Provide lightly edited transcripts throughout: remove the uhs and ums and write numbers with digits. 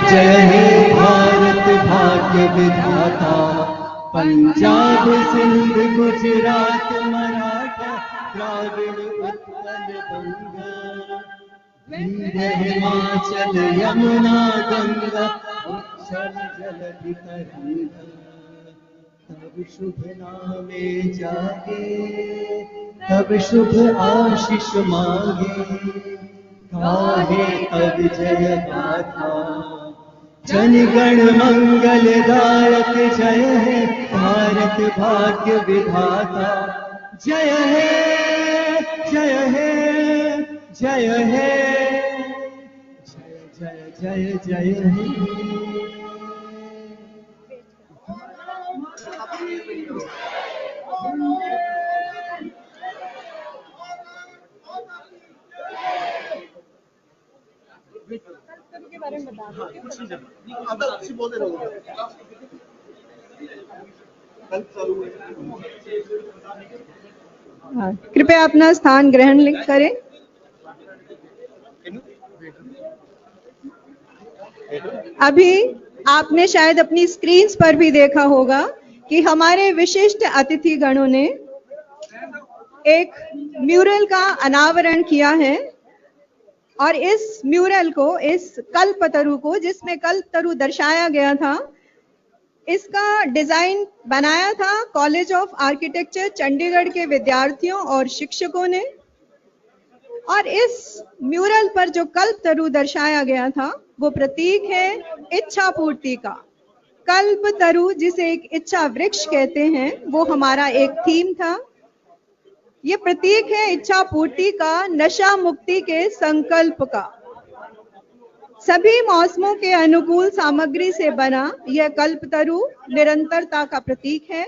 जय हे भारत भाग्य विधाता, पंजाब सिंध गुजरात मराठा द्राविड़ उत्कल बंगा, विंध्य हिमाचल यमुना गंगा उच्छल जलधि तरंगा। तब शुभ नामे जागे, तब शुभ आशीष मांगे, गाहे तब जय गाथा। जन गण मंगलदायक जय है भारत भाग्य विधाता। जय है जय है जय है, जय जय जय जय है। के बारे में बता कृपया अपना स्थान ग्रहण करें। अभी आपने शायद अपनी स्क्रीन्स पर भी देखा होगा कि हमारे विशिष्ट अतिथि गणों ने एक म्यूरल का अनावरण किया है और इस म्यूरल को, इस कल्पतरु को, जिसमें कल्पतरु दर्शाया गया था, इसका डिजाइन बनाया था कॉलेज ऑफ आर्किटेक्चर चंडीगढ़ के विद्यार्थियों और शिक्षकों ने। और इस म्यूरल पर जो कल्पतरु दर्शाया गया था वो प्रतीक है इच्छा पूर्ति का। कल्पतरु, जिसे एक इच्छा वृक्ष कहते हैं, वो हमारा एक थीम था। ये प्रतीक है इच्छा पूर्ति का, नशा मुक्ति के संकल्प का। सभी मौसमों के अनुकूल सामग्री से बना यह कल्पतरु निरंतरता का प्रतीक है।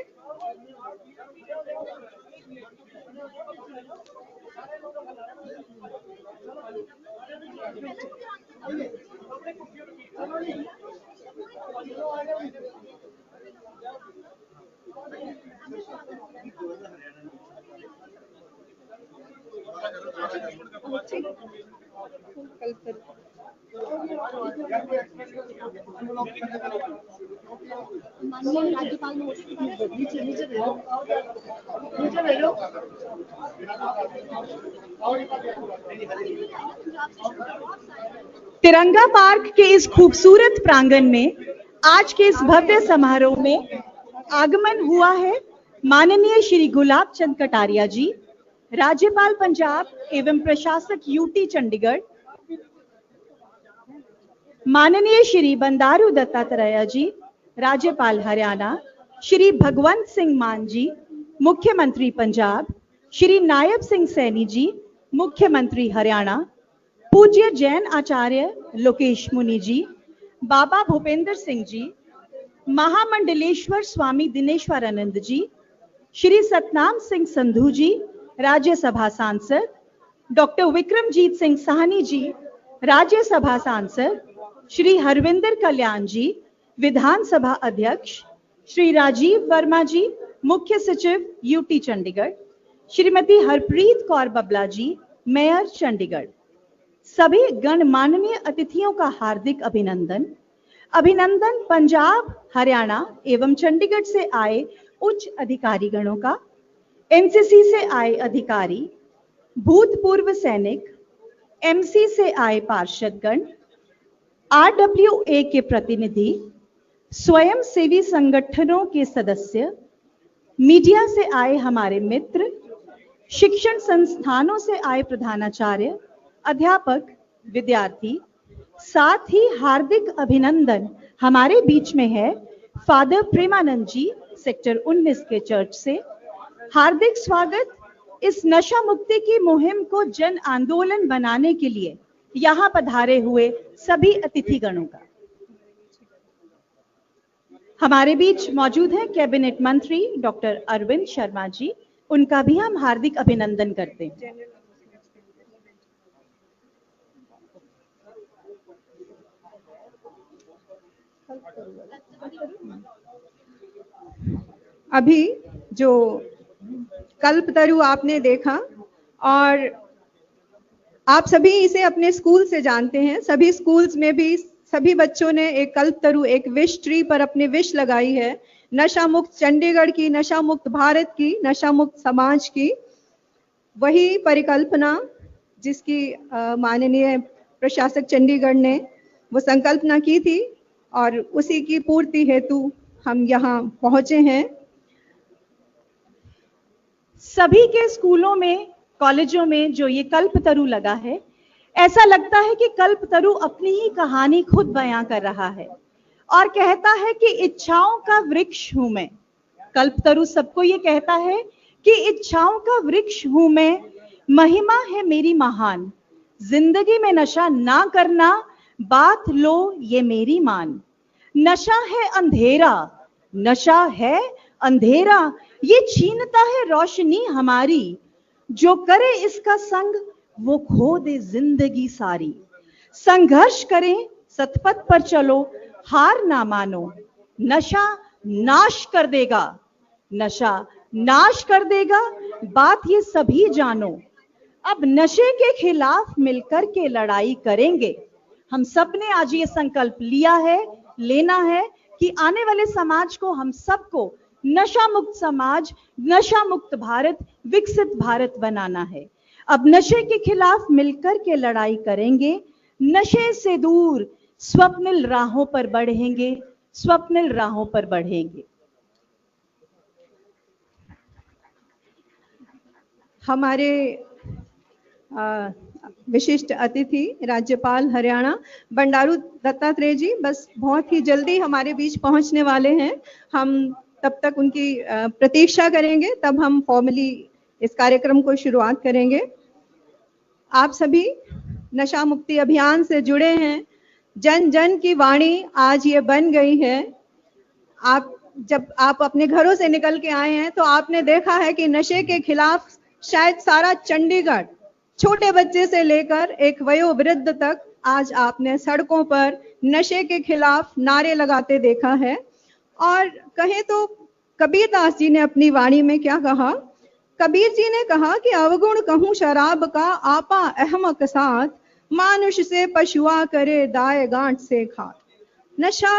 तिरंगा पार्क के इस खूबसूरत प्रांगण में आज के इस भव्य समारोह में आगमन हुआ है माननीय श्री गुलाब चंद कटारिया जी, राज्यपाल पंजाब एवं प्रशासक यूटी चंडीगढ़, माननीय श्री बंडारू दत्तात्रेय जी, राज्यपाल हरियाणा, श्री भगवंत सिंह मान जी, मुख्यमंत्री पंजाब, श्री नायब सिंह सैनी जी, मुख्यमंत्री हरियाणा, पूज्य जैन आचार्य लोकेश मुनि जी, बाबा भूपेंद्र सिंह जी, महामंडलेश्वर स्वामी दिनेश्वरानंद जी, श्री सतनाम सिंह संधू जी, राज्यसभा सांसद, डॉक्टर विक्रमजीत सिंह साहनी जी, राज्यसभा सांसद, श्री हरविंदर कल्याण जी, विधानसभा अध्यक्ष, श्री राजीव वर्मा जी, मुख्य सचिव यूटी चंडीगढ़, श्रीमती हरप्रीत कौर बबला जी, मेयर चंडीगढ़, सभी गणमान्य अतिथियों का हार्दिक अभिनंदन। अभिनंदन पंजाब, हरियाणा एवं चंडीगढ़ से आए उच्च अधिकारी गणों का, एनसीसी से आए अधिकारी, भूतपूर्व सैनिक, एमसी से आए पार्षदगण, आरडब्ल्यूए के प्रतिनिधि, स्वयं सेवी संगठनों के सदस्य, मीडिया से आए हमारे मित्र, शिक्षण संस्थानों से आए प्रधानाचार्य, अध्यापक, विद्यार्थी, साथ ही हार्दिक अभिनंदन हमारे बीच में है फादर प्रेमानंद जी, सेक्टर 19 के चर्च से। हार्दिक स्वागत इस नशा मुक्ति की मुहिम को जन आंदोलन बनाने के लिए यहाँ पधारे हुए सभी अतिथिगणों का। हमारे बीच मौजूद हैं कैबिनेट मंत्री डॉक्टर अरविंद शर्मा जी, उनका भी हम हार्दिक अभिनंदन करते हैं। अभी जो कल्पतरु आपने देखा और आप सभी इसे अपने स्कूल से जानते हैं। सभी स्कूल्स में भी सभी बच्चों ने एक कल्पतरु, एक विश ट्री पर अपनी विश लगाई है, नशा मुक्त चंडीगढ़ की, नशा मुक्त भारत की, नशा मुक्त समाज की। वही परिकल्पना जिसकी माननीय प्रशासक चंडीगढ़ ने वो संकल्पना की थी और उसी की पूर्ति हेतु हम यहाँ पहुंचे हैं। सभी के स्कूलों में, कॉलेजों में जो ये कल्पतरु लगा है, ऐसा लगता है कि कल्पतरु अपनी ही कहानी खुद बयां कर रहा है और कहता है कि इच्छाओं का वृक्ष हूं मैं। कल्पतरु सबको ये कहता है कि इच्छाओं का वृक्ष हूं मैं, महिमा है मेरी महान, जिंदगी में नशा ना करना, बात लो ये मेरी मान। नशा है अंधेरा, नशा है अंधेरा, ये छीनता है रोशनी हमारी, जो करे इसका संग वो खो दे जिंदगी सारी। संघर्ष करें, सतपथ पर चलो, हार ना मानो, नशा नाश कर देगा, नशा नाश कर देगा, बात ये सभी जानो। अब नशे के खिलाफ मिलकर के लड़ाई करेंगे। हम सब ने आज ये संकल्प लिया है, लेना है कि आने वाले समाज को, हम सबको नशा मुक्त समाज, नशा मुक्त भारत, विकसित भारत बनाना है। अब नशे के खिलाफ मिलकर के लड़ाई करेंगे, नशे से दूर स्वप्निल राहों पर बढ़ेंगे, स्वप्निल राहों पर बढ़ेंगे। हमारे विशिष्ट अतिथि राज्यपाल हरियाणा बंडारू दत्तात्रेय जी बस बहुत ही जल्दी हमारे बीच पहुंचने वाले हैं। हम तब तक उनकी प्रतीक्षा करेंगे, तब हम फॉर्मली इस कार्यक्रम को शुरुआत करेंगे। आप सभी नशा मुक्ति अभियान से जुड़े हैं, जन जन की वाणी आज ये बन गई है। जब आप अपने घरों से निकल के आए हैं तो आपने देखा है कि नशे के खिलाफ शायद सारा चंडीगढ़, छोटे बच्चे से लेकर एक वयोवृद्ध तक, आज आपने सड़कों पर नशे के खिलाफ नारे लगाते देखा है। और कहें तो कबीरदास जी ने अपनी वाणी में क्या कहा? कबीर जी ने कहा कि अवगुण कहूं शराब का, आपा अहमक साथ, मानुष से पशुआ करे दाए गांठ से खात। नशा,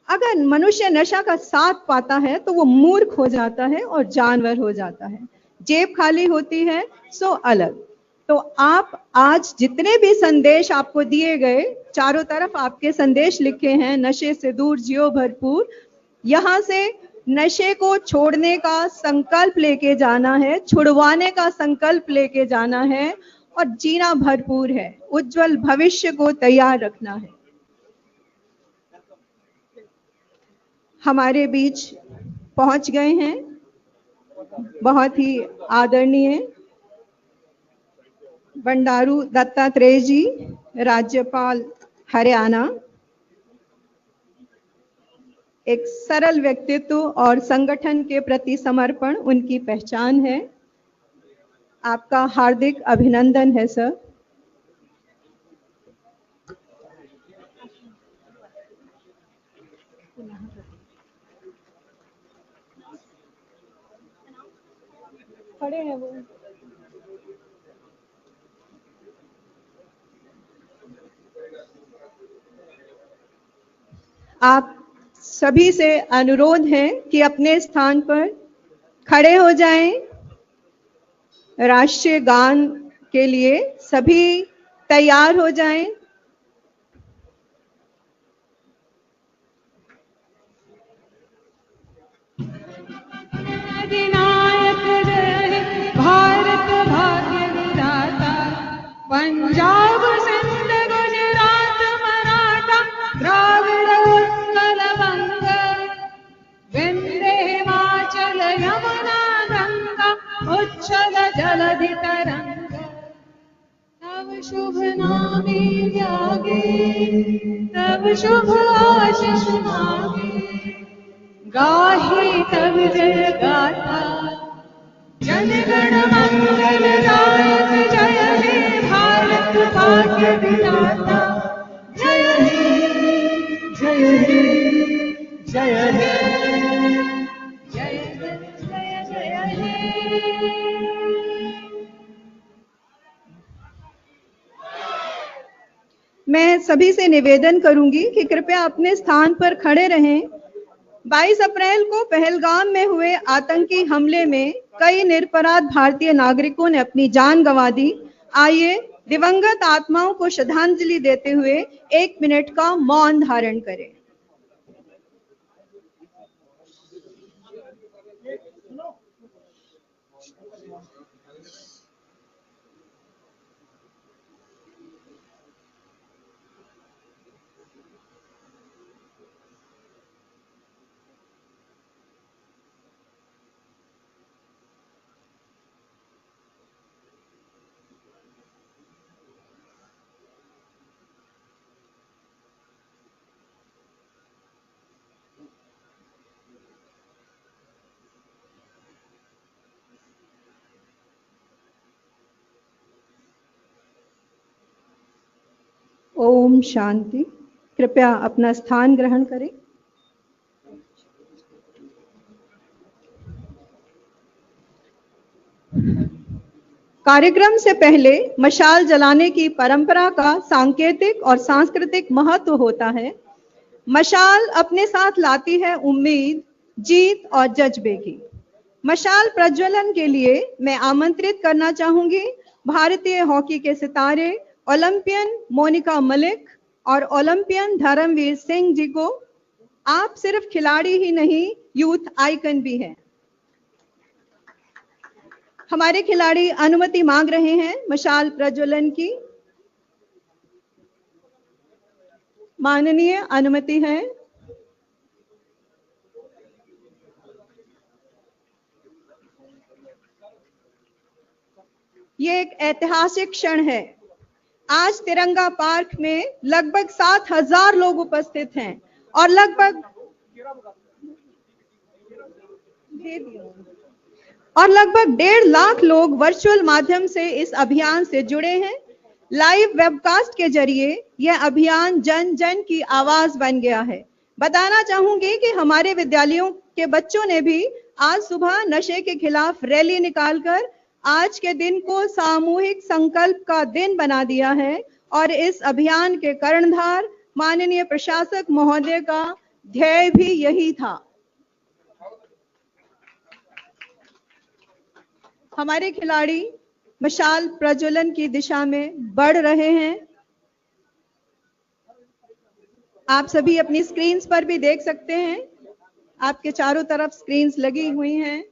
अगर मनुष्य नशा का साथ पाता है तो वो मूर्ख हो जाता है और जानवर हो जाता है। जेब खाली होती है सो अलग। तो आप आज जितने भी संदेश आपको दिए गए, चारों तरफ आपके संदेश लिखे हैं, नशे से दूर जियो भरपूर, यहां से नशे को छोड़ने का संकल्प लेके जाना है, छुड़वाने का संकल्प लेके जाना है और जीना भरपूर है, उज्जवल भविष्य को तैयार रखना है। हमारे बीच पहुंच गए हैं बहुत ही आदरणीय बंडारू दत्तात्रेय जी, राज्यपाल हरियाणा। एक सरल व्यक्तित्व और संगठन के प्रति समर्पण उनकी पहचान है। आपका हार्दिक अभिनंदन है सर। खड़े हैं वो। आप सभी से अनुरोध है कि अपने स्थान पर खड़े हो जाएं। राष्ट्रीय गान के लिए सभी तैयार हो जाएं। अधिनायक जय भारत भाग्य विधाता, पंजाब सिंध गुजरात मराठा द्राविड़ उत्कल बंग, विंध्य हिमाचल यमुना गंगा उच्छल जलधि तरंग। तब शुभ नामे व्यागे, तब शुभ आशीष मांगे, गाहे तब जय गाथा, जनगण मंगल दायक। जय हे भारत भाग्य विधाता, जय हे, जय हे, जय हे। जय जय जय हे। मैं सभी से निवेदन करूंगी कि कृपया अपने स्थान पर खड़े रहें। 22 अप्रैल को पहलगाम में हुए आतंकी हमले में कई निरपराध भारतीय नागरिकों ने अपनी जान गंवा दी। आइए दिवंगत आत्माओं को श्रद्धांजलि देते हुए 1 मिनट का मौन धारण करें। ओम शांति। कृपया अपना स्थान ग्रहण करें। कार्यक्रम से पहले मशाल जलाने की परंपरा का सांकेतिक और सांस्कृतिक महत्व होता है। मशाल अपने साथ लाती है उम्मीद, जीत और जज्बे की। मशाल प्रज्वलन के लिए मैं आमंत्रित करना चाहूंगी भारतीय हॉकी के सितारे ओलंपियन मोनिका मलिक और ओलंपियन धर्मवीर सिंह जी को। आप सिर्फ खिलाड़ी ही नहीं, यूथ आइकन भी हैं। हमारे खिलाड़ी अनुमति मांग रहे हैं मशाल प्रज्वलन की। माननीय अनुमति है। ये एक ऐतिहासिक क्षण है। आज तिरंगा पार्क में लगभग 7,000 लोग उपस्थित हैं और लगभग 1.5 लाख लोग वर्चुअल माध्यम से इस अभियान से जुड़े हैं। लाइव वेबकास्ट के जरिए यह अभियान जन जन की आवाज बन गया है। बताना चाहूंगी कि हमारे विद्यालयों के बच्चों ने भी आज सुबह नशे के खिलाफ रैली निकालकर आज के दिन को सामूहिक संकल्प का दिन बना दिया है और इस अभियान के कर्णधार माननीय प्रशासक महोदय का ध्येय भी यही था। हमारे खिलाड़ी मशाल प्रज्वलन की दिशा में बढ़ रहे हैं। आप सभी अपनी स्क्रीन्स पर भी देख सकते हैं। आपके चारों तरफ स्क्रीन्स लगी हुई हैं।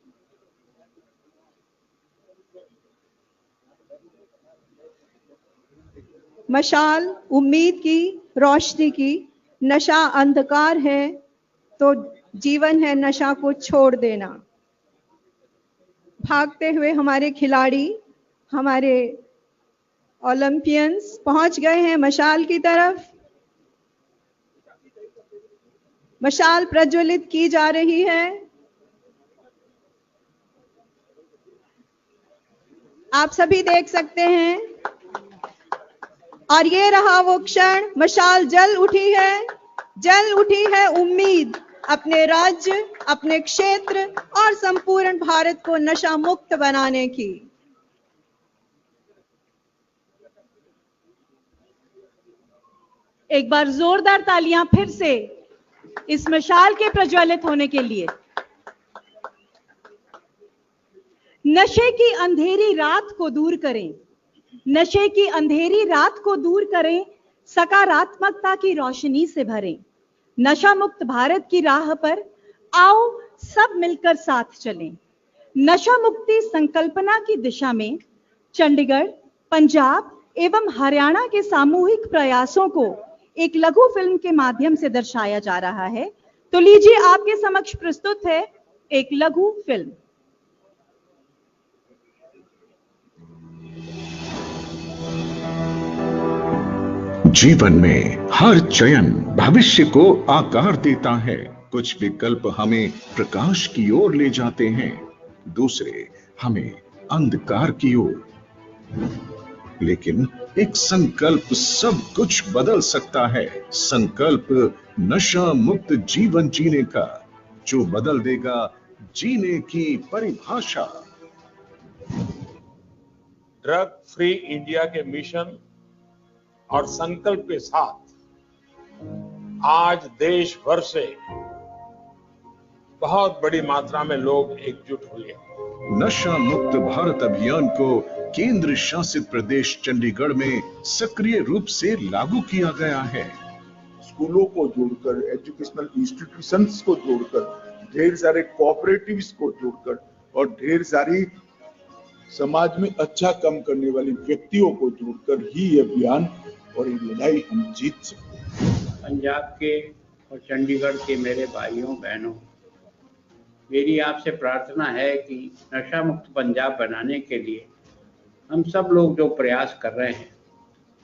मशाल उम्मीद की, रोशनी की। नशा अंधकार है तो जीवन है नशा को छोड़ देना। भागते हुए हमारे खिलाड़ी, हमारे ओलंपियंस पहुंच गए हैं मशाल की तरफ। मशाल प्रज्वलित की जा रही है। आप सभी देख सकते हैं। और ये रहा वो क्षण, मशाल जल उठी है उम्मीद अपने राज्य, अपने क्षेत्र और संपूर्ण भारत को नशा मुक्त बनाने की। एक बार जोरदार तालियां फिर से इस मशाल के प्रज्वलित होने के लिए। नशे की अंधेरी रात को दूर करें, नशे की अंधेरी रात को दूर करें, सकारात्मकता की रोशनी से भरें। नशा मुक्त भारत की राह पर आओ सब मिलकर साथ चलें। नशा मुक्ति संकल्पना की दिशा में चंडीगढ़, पंजाब एवं हरियाणा के सामूहिक प्रयासों को एक लघु फिल्म के माध्यम से दर्शाया जा रहा है। तो लीजिए आपके समक्ष प्रस्तुत है एक लघु फिल्म। जीवन में हर चयन भविष्य को आकार देता है। कुछ विकल्प हमें प्रकाश की ओर ले जाते हैं, दूसरे हमें अंधकार की ओर। लेकिन एक संकल्प सब कुछ बदल सकता है। संकल्प नशा मुक्त जीवन जीने का, जो बदल देगा जीने की परिभाषा। ड्रग फ्री इंडिया के मिशन और संकल्प के साथ आज देश भर से बहुत बड़ी मात्रा में लोग एकजुट हुए। नशा मुक्त भारत अभियान को केंद्र शासित प्रदेश चंडीगढ़ में सक्रिय रूप से लागू किया गया है। स्कूलों को जोड़कर, एजुकेशनल इंस्टीट्यूशंस को जोड़कर, ढेर सारे कोऑपरेटिव्स को जोड़कर और ढेर सारी समाज में अच्छा काम करने वाले व्यक्तियों को जोड़कर ही ये अभियान और ये लड़ाई हम जीत सकते हैं। पंजाब के और चंडीगढ़ के मेरे भाइयों बहनों, मेरी आपसे प्रार्थना है कि नशा मुक्त पंजाब बनाने के लिए हम सब लोग जो प्रयास कर रहे हैं,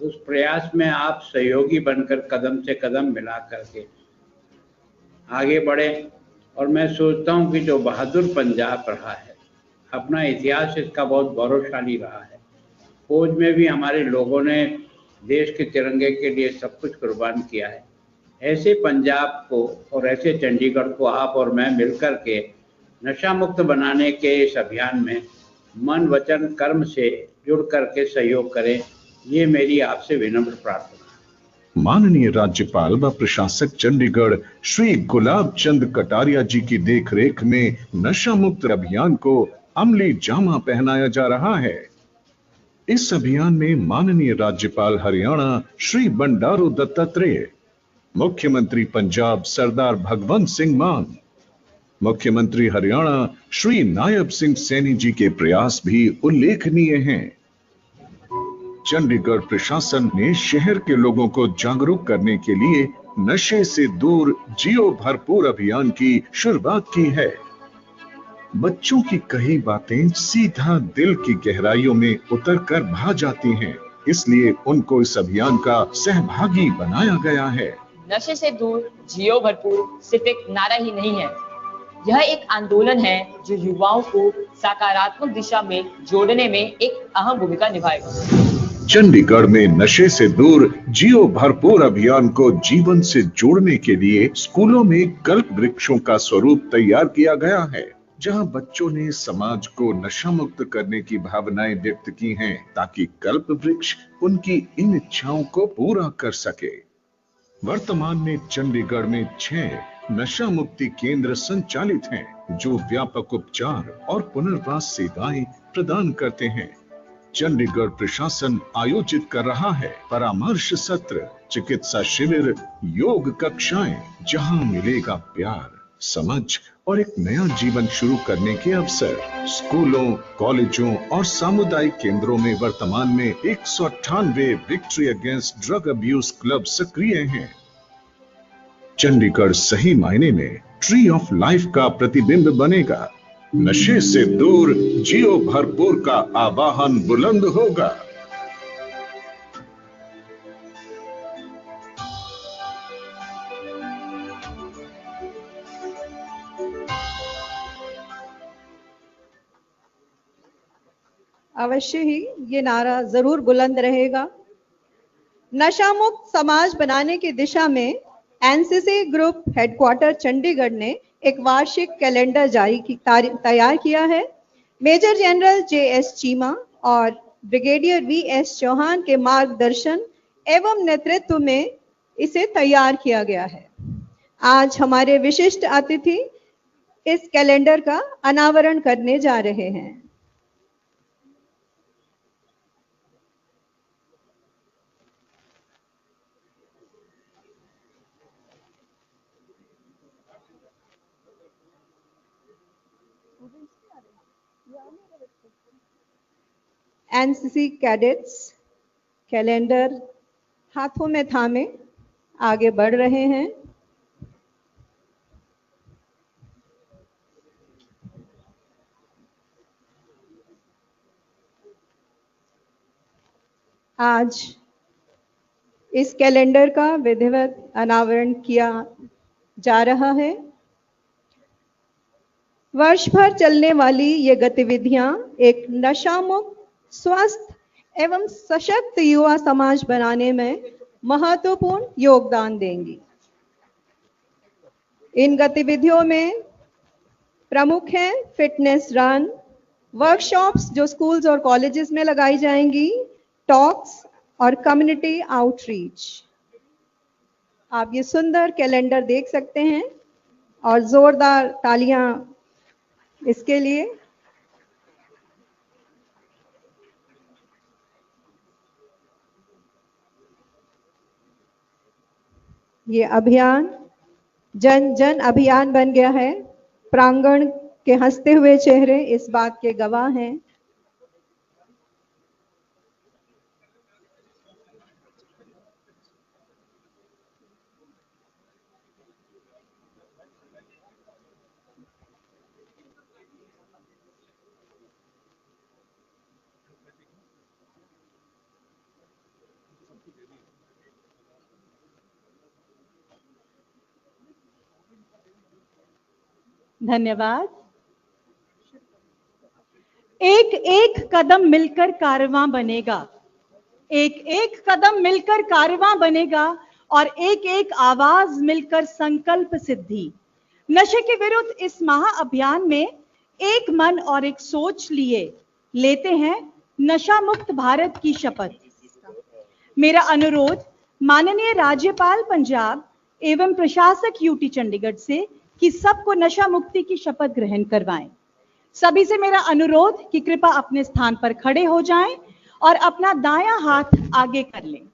उस प्रयास में आप सहयोगी बनकर कदम से कदम मिला करके आगे बढ़ें। और मैं सोचता हूं कि जो बहादुर पंजाब रहा है, अपना इतिहास इसका बहुत गौरवशाली रहा है। फौज में भी हमारे लोगों ने देश के तिरंगे के लिए सब कुछ कुर्बान किया है। ऐसे पंजाब को और ऐसे चंडीगढ़ को आप और मैं मिलकर के नशा मुक्त बनाने के इस अभियान में मन वचन कर्म से जुड़ करके सहयोग करें, ये मेरी आपसे विनम्र प्रार्थना है। माननीय राज्यपाल व प्रशासक चंडीगढ़ श्री गुलाब चंद कटारिया जी की देखरेख में नशा मुक्त अभियान को अमली जामा पहनाया जा रहा है। इस अभियान में माननीय राज्यपाल हरियाणा श्री बंडारू दत्तात्रेय, मुख्यमंत्री पंजाब सरदार भगवंत सिंह मान, मुख्यमंत्री हरियाणा श्री नायब सिंह सैनी जी के प्रयास भी उल्लेखनीय हैं। चंडीगढ़ प्रशासन ने शहर के लोगों को जागरूक करने के लिए नशे से दूर जियो भरपूर अभियान की शुरुआत की है। बच्चों की कई बातें सीधा दिल की गहराइयों में उतरकर भा जाती हैं, इसलिए उनको इस अभियान का सहभागी बनाया गया है। नशे से दूर जियो भरपूर सिर्फ एक नारा ही नहीं है, यह एक आंदोलन है जो युवाओं को सकारात्मक दिशा में जोड़ने में एक अहम भूमिका निभाएगा। चंडीगढ़ में नशे से दूर जियो भरपूर अभियान को जीवन से जोड़ने के लिए स्कूलों में कल्प वृक्षों का स्वरूप तैयार किया गया है, जहां बच्चों ने समाज को नशा मुक्त करने की भावनाएं व्यक्त की हैं, ताकि कल्प वृक्ष उनकी इन इच्छाओं को पूरा कर सके। वर्तमान में चंडीगढ़ में 6 नशा मुक्ति केंद्र संचालित हैं, जो व्यापक उपचार और पुनर्वास सेवाएं प्रदान करते हैं। चंडीगढ़ प्रशासन आयोजित कर रहा है परामर्श सत्र, चिकित्सा शिविर, योग कक्षाएं, जहां मिलेगा प्यार, समझ और एक नया जीवन शुरू करने के अवसर। स्कूलों, कॉलेजों और सामुदायिक केंद्रों में वर्तमान में 198 victory against drug abuse club सक्रिय हैं। चंडीगढ़ सही मायने में ट्री ऑफ लाइफ का प्रतिबिंब बनेगा। नशे से दूर जियो भरपूर का आवाहन बुलंद होगा। अवश्य ही ये नारा जरूर बुलंद रहेगा। नशा मुक्त समाज बनाने की दिशा में एनसीसी ग्रुप हेडक्वार्टर चंडीगढ़ ने एक वार्षिक कैलेंडर तैयार किया है। मेजर जनरल JS चीमा और ब्रिगेडियर VS चौहान के मार्गदर्शन एवं नेतृत्व में इसे तैयार किया गया है। आज हमारे विशिष्ट अतिथि इस कैलेंडर का अनावरण करने जा रहे हैं। एनसीसी कैडेट्स कैलेंडर हाथों में थामे आगे बढ़ रहे हैं। आज इस कैलेंडर का विधिवत अनावरण किया जा रहा है। वर्ष भर चलने वाली ये गतिविधियां एक नशा मुक्त, स्वस्थ एवं सशक्त युवा समाज बनाने में महत्वपूर्ण योगदान देंगी। इन गतिविधियों में प्रमुख हैं फिटनेस रन, वर्कशॉप्स जो स्कूल्स और कॉलेजेस में लगाई जाएंगी, टॉक्स, और कम्युनिटी आउटरीच। आप ये सुंदर कैलेंडर देख सकते हैं और जोरदार तालियां इसके लिए। ये अभियान जन जन अभियान बन गया है। प्रांगण के हंसते हुए चेहरे इस बात के गवाह हैं। धन्यवाद। एक एक कदम मिलकर कारवां बनेगा, एक एक कदम मिलकर कारवां बनेगा और एक एक आवाज मिलकर संकल्प सिद्धि। नशे के विरुद्ध इस महाअभियान में एक मन और एक सोच लिए लेते हैं नशा मुक्त भारत की शपथ। मेरा अनुरोध माननीय राज्यपाल पंजाब एवं प्रशासक यूटी चंडीगढ़ से कि सबको नशा मुक्ति की शपथ ग्रहण करवाएं। सभी से मेरा अनुरोध कि कृपया अपने स्थान पर खड़े हो जाएं और अपना दायां हाथ आगे कर लें।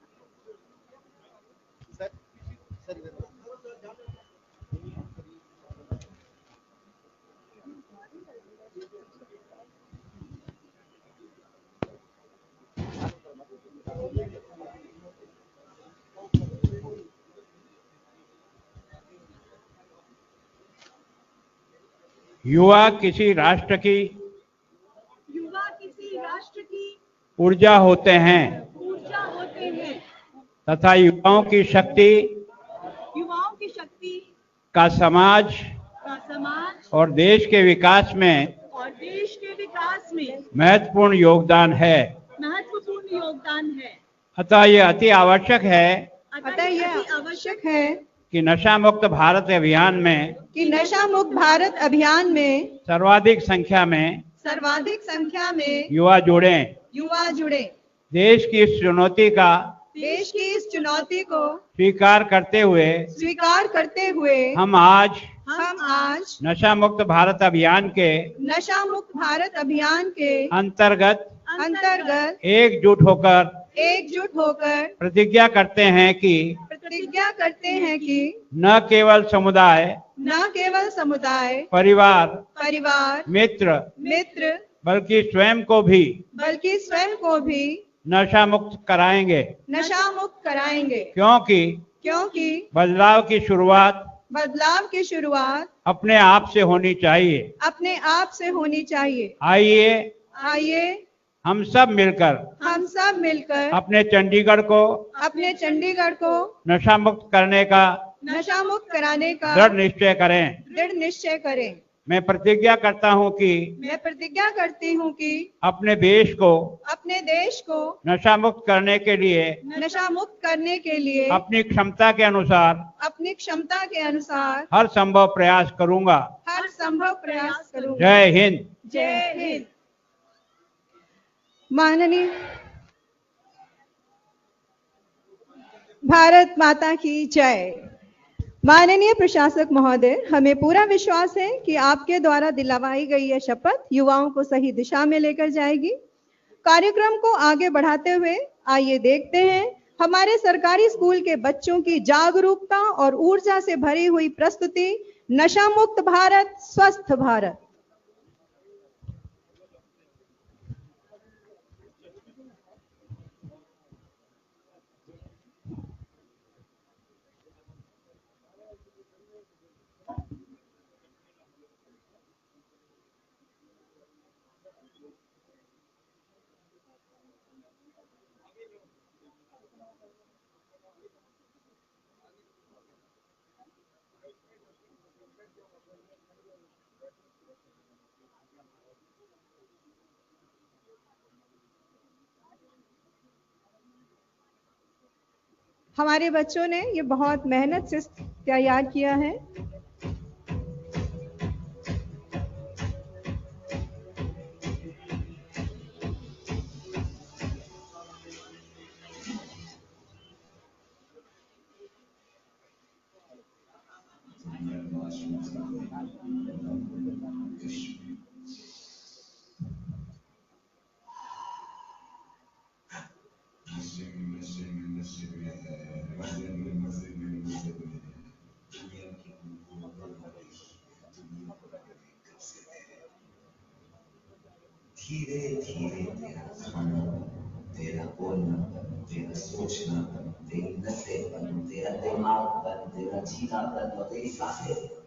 युवा किसी राष्ट्र की ऊर्जा होते हैं तथा युवाओं की शक्ति का समाज और देश के विकास में महत्वपूर्ण योगदान है। अतः यह अति आवश्यक है कि नशा मुक्त भारत अभियान में सर्वाधिक संख्या में युवा जुड़ें। देश की इस चुनौती को स्वीकार करते हुए हम आज नशा मुक्त भारत अभियान के अंतर्गत एकजुट होकर प्रतिज्ञा करते हैं कि न केवल समुदाय परिवार मित्र बल्कि स्वयं को भी नशा मुक्त कराएंगे क्योंकि बदलाव की शुरुआत अपने आप से होनी चाहिए। आइए हम सब मिलकर अपने चंडीगढ़ को नशा मुक्त कराने का दृढ़ निश्चय करें। मैं प्रतिज्ञा करता हूं कि अपने देश को नशा मुक्त करने के लिए अपनी क्षमता के अनुसार हर संभव प्रयास करूंगा। जय हिंद। माननीय भारत माता की जय। माननीय प्रशासक महोदय, हमें पूरा विश्वास है कि आपके द्वारा दिलवाई गई यह शपथ युवाओं को सही दिशा में लेकर जाएगी। कार्यक्रम को आगे बढ़ाते हुए आइए देखते हैं हमारे सरकारी स्कूल के बच्चों की जागरूकता और ऊर्जा से भरी हुई प्रस्तुति नशा मुक्त भारत स्वस्थ भारत। हमारे बच्चों ने ये बहुत मेहनत से तैयार किया है। धीरे धीरे तेरा खाना, तेरा बोलना, तेरा सोचना, तेरी नसें, तेरा दिमाग, तेरा जीना और तेरी सांसें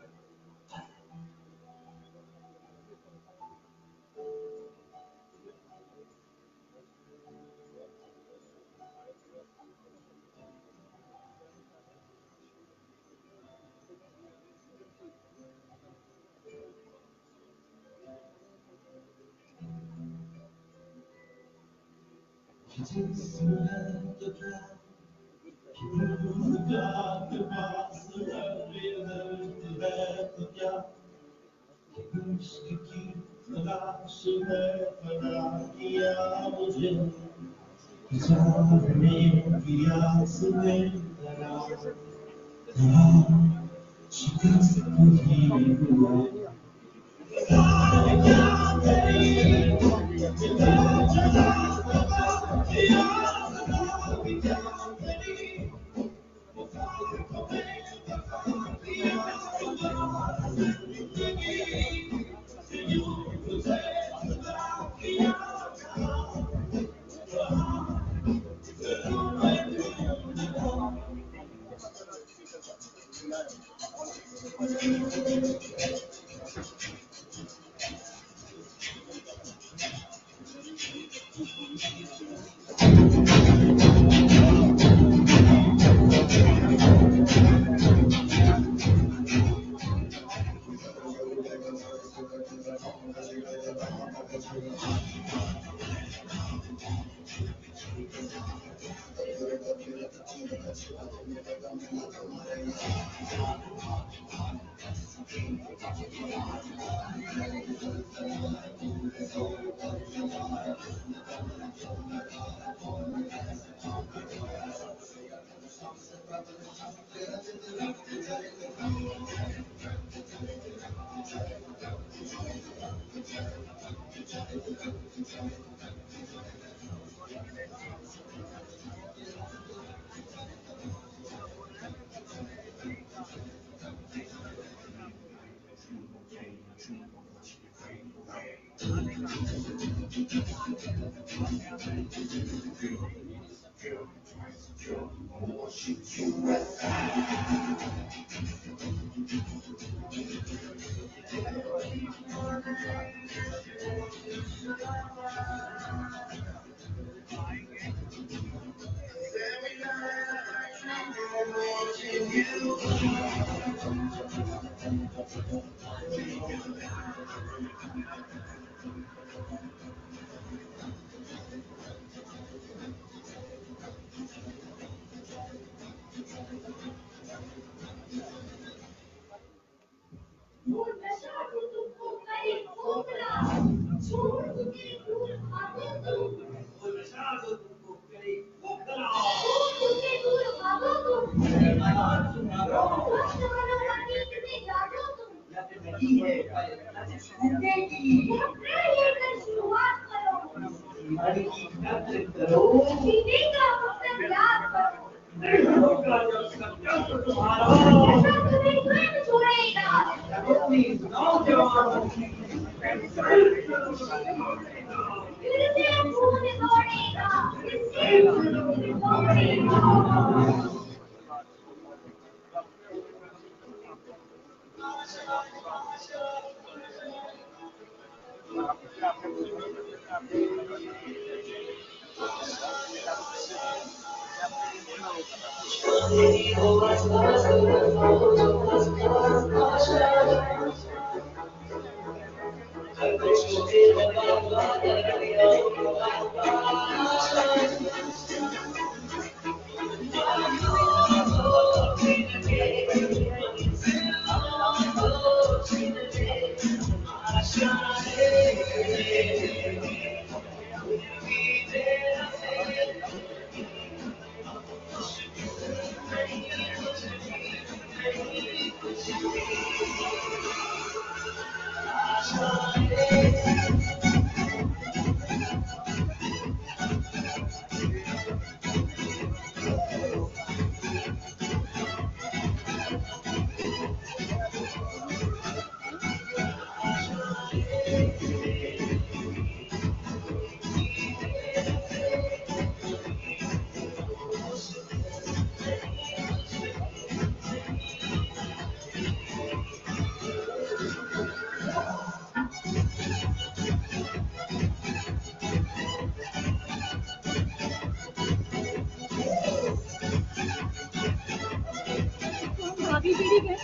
भावी पीढ़ी के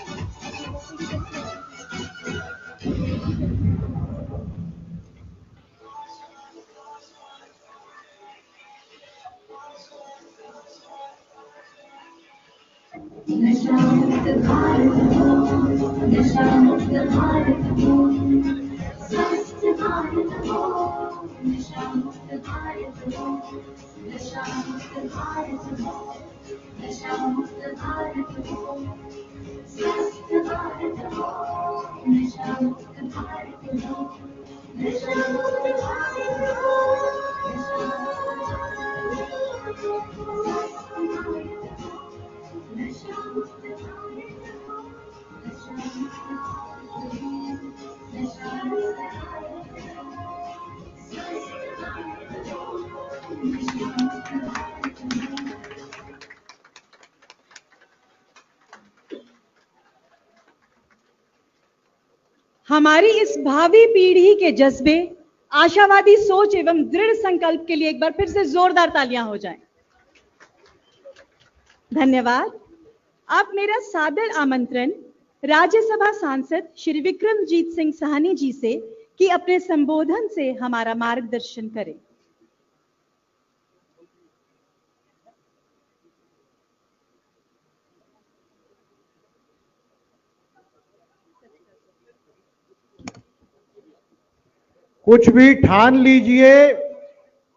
नशा मुक्त भारत हो, नशा मुक्त भारत हो, स्वस्थ भारत हो, नशा मुक्त भारत हो, नशा मुक्त भारत हो, नशा मुक्त भारत हो, स्वस्थ भारत हो, नशा मुक्त भारत हो, नशा मुक्त भारत हो, नशा मुक्त भारत हो, स्वस्थ भारत हो, नशा मुक्त भारत हो, नशा मुक्त भारत हो, नशा मुक्त भारत हो, स्वस्थ भारत हो, नशा मुक्त भारत हो। हमारी इस भावी पीढ़ी के जज्बे, आशावादी सोच एवं दृढ़ संकल्प के लिए एक बार फिर से जोरदार तालियां हो जाएं। धन्यवाद। अब मेरा सादर आमंत्रण राज्यसभा सांसद श्री विक्रमजीत सिंह साहनी जी से कि अपने संबोधन से हमारा मार्गदर्शन करें। कुछ भी ठान लीजिए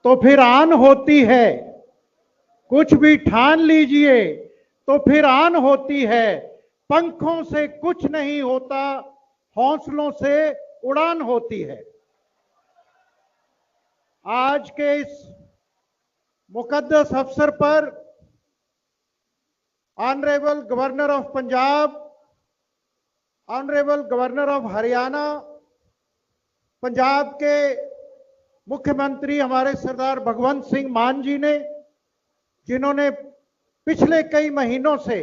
तो फिर आन होती है, कुछ भी ठान लीजिए तो फिर आन होती है, पंखों से कुछ नहीं होता, हौसलों से उड़ान होती है। आज के इस मुकद्दस अवसर पर honourable governor of Punjab, honourable governor of Haryana, Punjab के मुख्यमंत्री हमारे सरदार भगवंत सिंह मान जी ने, जिन्होंने पिछले कई महीनों से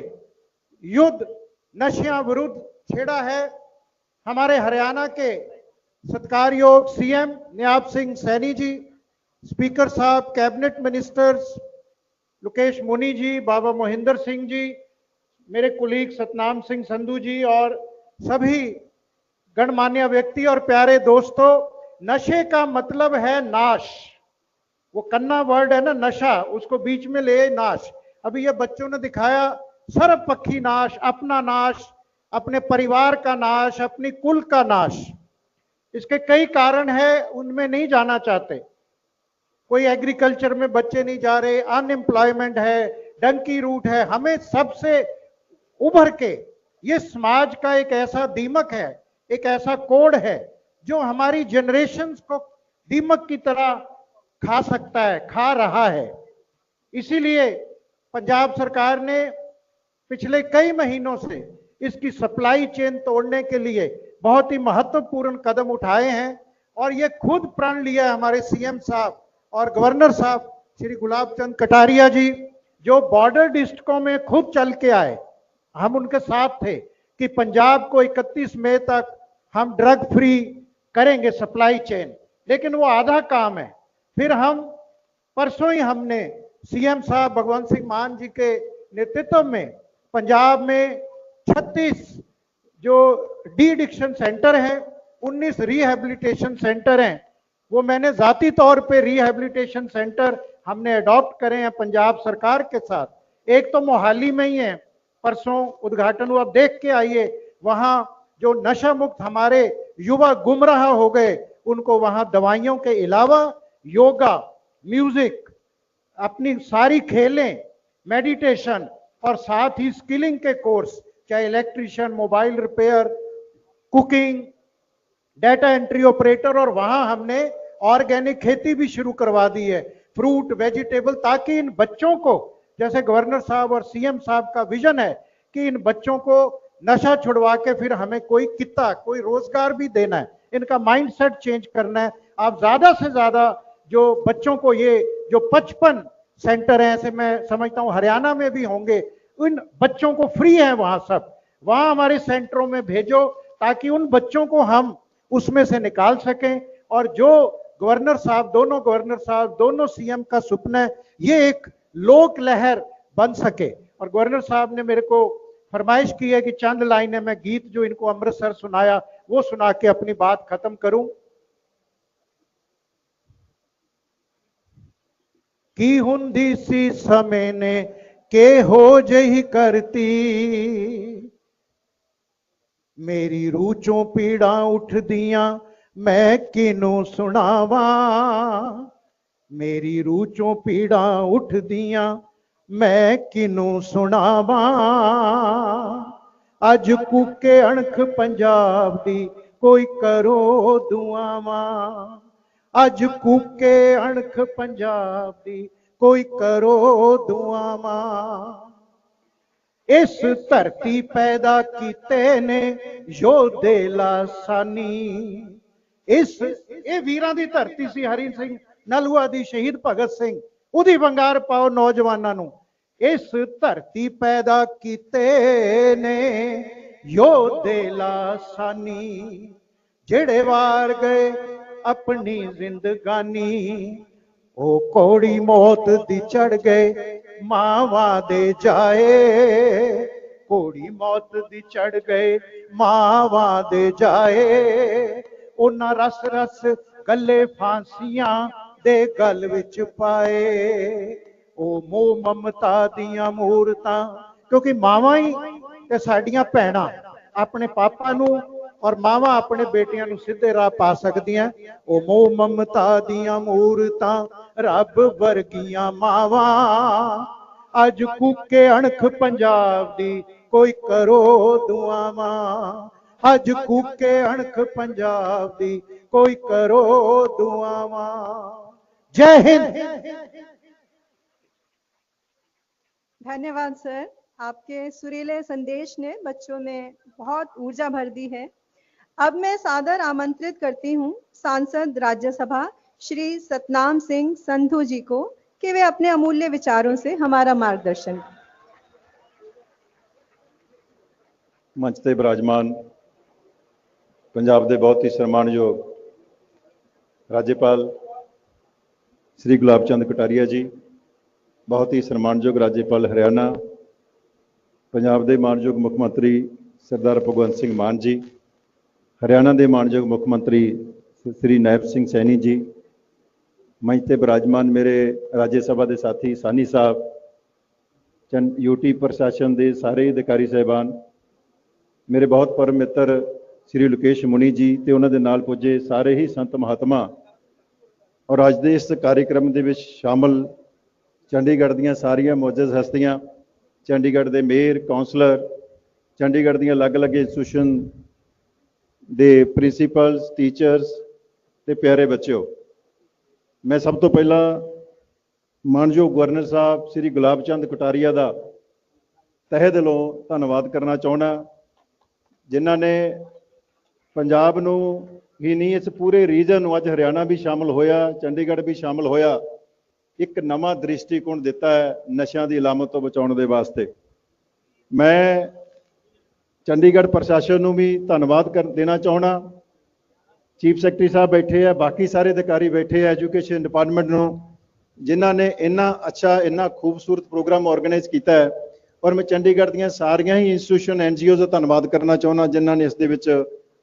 युद्ध नशा विरुद्ध छेड़ा है, हमारे हरियाणा के सत्कारयोग सीएम नायब सिंह सैनी जी, स्पीकर साहब, कैबिनेट मिनिस्टर्स लोकेश मुनी जी, बाबा मोहिंदर सिंह जी, मेरे कुलीग सतनाम सिंह संधू जी और सभी गणमान्य व्यक्ति और प्यारे दोस्तों, नशे का मतलब है नाश। वो कन्ना वर्ड है ना नशा, उसको बीच में ले नाश। अभी ये बच्चों ने दिखाया सर्वपक्षी नाश, अपना नाश, अपने परिवार का नाश, अपनी कुल का नाश। इसके कई कारण है, उनमें नहीं जाना चाहते। कोई एग्रीकल्चर में बच्चे नहीं जा रहे, अनएम्प्लॉयमेंट है, डंकी रूट है। हमें सबसे उभर के ये समाज का एक ऐसा दीमक है, एक ऐसा कोड है जो हमारी जनरेशन्स को दीमक की तरह खा सकता है, खा रहा है। इसीलिए पंजाब सरकार ने पिछले कई महीनों से इसकी सप्लाई चेन तोड़ने के लिए बहुत ही महत्वपूर्ण कदम उठाए हैं और ये खुद प्रण लिया है हमारे सीएम साहब और गवर्नर साहब श्री गुलाब चंद कटारिया जी, जो बॉर्डर डिस्ट्रिक्टों में खुद चल के आए। हम उनके साथ थे कि पंजाब को 31 मई तक हम ड्रग फ्री करेंगे सप्लाई चेन, लेकिन वो आधा काम है। फिर हम परसों ही हमने सीएम साहब भगवंत सिंह मान जी के नेतृत्व में पंजाब में 36 जो डी एडिक्शन सेंटर हैं, 19 रिहैबिलिटेशन सेंटर हैं, वो मैंने जाती तौर पे रिहैबिलिटेशन सेंटर हमने अडॉप्ट करे हैं पंजाब सरकार के साथ। एक तो मोहाली में ही है, परसों उद्घाटन हुआ, देख के आइए। वहां जो नशा मुक्त हमारे युवा गुमराह हो गए, उनको वहां दवाइयों के अलावा योगा, म्यूजिक, अपनी सारी खेलें, मेडिटेशन और साथ ही स्किलिंग के कोर्स, चाहे electrician, mobile repair, cooking, data entry operator, और वहां हमने ऑर्गेनिक खेती भी शुरू करवा दी है, फ्रूट, वेजिटेबल, ताकि इन बच्चों को, जैसे गवर्नर साहब और सीएम साहब का विजन है कि इन बच्चों को नशा छुड़वा के फिर हमें कोई कित्ता, कोई रोजगार भी देना है, इनका माइंडसेट चेंज करना है। आप ज्यादा से ज्यादा जो बच्चों को, ये जो 55 सेंटर हैं, ऐसे मैं समझता हूँ हरियाणा में भी होंगे, उन बच्चों को फ्री है वहां सब, वहां हमारे सेंटरों में भेजो ताकि उन बच्चों को हम उसमें से निकाल सकें। और जो गवर्नर साहब, दोनों सीएम का सपना है, ये एक लोक लहर बन सके। और गवर्नर साहब ने मेरे को फरमाइश की है कि चंद लाइनें मैं गीत जो इनको अमृतसर सुनाया वो सुना के अपनी बात खत्म करूं। की हुंदी सी समय ने के हो जही करती, मेरी रूचों पीड़ा उठ दियां मैं किनू सुनावा, मेरी रूचों पीड़ा उठ दियां मैं किनू सुनावा। अज कूके अणख पंजाब दी कोई करो दुआवा, अज कूके अणख पंजाब दी कोई करो दुआवा। इस धरती पैदा कीते ने योधे लासानी, इस वीरां दी धरती सी हरी सिंह नलूआ दी, शहीद भगत सिंह, उदी वंगार पाओ नौजवानों नूं। इस धरती पैदा कीते ने योधे लासानी, जेड़े वार गए अपनी जिंदगानी, ओ कोड़ी मौत दी चढ़ गए मावा दे जाए, कोड़ी मौत दी चढ़ गए मावा दे जाए। उन्हां रस रस गले फांसियां दे गल विच पाए, ओ मोह ममता दियां मूरतां, क्योंकि मावां ही ते साडियां भैणां अपने पापा नूं और मावां अपने बेटियां नूं सीधे राह पा सकदियां। ओ मोह ममता दियां मूरतां रब वर्गियां मावां, अज कूके अणख पंजाब दी कोई करो दुआवां, अज कूके अणख पंजाब दी कोई करो दुआवां। जय हिंद। धन्यवाद सर, आपके सुरीले संदेश ने बच्चों में बहुत ऊर्जा भर दी है। अब मैं सादर आमंत्रित करती हूं सांसद राज्यसभा श्री सतनाम सिंह संधू जी को कि वे अपने अमूल्य विचारों से हमारा मार्गदर्शन। मंच ते विराजमान पंजाब के बहुत ही सम्मानयोग राज्यपाल श्री गुलाब चंद कटारिया जी, बहुत ही सम्मानयोग राज्यपाल हरियाणा, पंजाब के मानयोग मुख मंत्री सरदार भगवंत सिंह मान जी, हरियाणा के मानयोग मुख मंत्री श्री नायब सिंह सैनी जी, मंच ते विराजमान मेरे राज्य सभा के साथी सानी साहब, यूटी प्रशासन के सारे अधिकारी साहबान, मेरे बहुत परम मित्र श्री लोकेश मुनी जी ते उन्होंने नाल पुजे सारे ही संत महात्मा, और अज के इस कार्यक्रम के शामिल चंडीगढ़ दियां सारियां मौजूद हस्तियां, चंडीगढ़ के मेयर, कौंसलर, चंडीगढ़ दियां अलग अलग इंस्टीट्यूशन दे प्रिंसीपल्स, टीचर्स ते प्यारे बच्चों, मैं सब तो पहला मानयोग गवर्नर साहब श्री गुलाब चंद कटारिया का तहे दिलों धन्यवाद करना चाहना, जिन्हों ने पंजाब नूं ही नहीं इस पूरे रीजन अज हरियाणा भी शामिल होया, चंडीगढ़ भी शामिल होया, एक नवा दृष्टिकोण दिता है नशा की लामत तो बचाने के वास्ते। मैं चंडीगढ़ प्रशासन नूं भी धन्यवाद देना चाहना, चीफ सैकटरी साहब बैठे हैं, बाकी सारे अधिकारी बैठे हैं एजुकेशन डिपार्टमेंट नूं, जिन्हां ने इन्ना अच्छा इन्ना खूबसूरत प्रोग्राम ऑर्गेनाइज किया है। और मैं चंडीगढ़ दियां सारियां ही इंस्टीट्यूशन NGOs का धन्यवाद करना चाहना, जिन्हां ने इस दे विच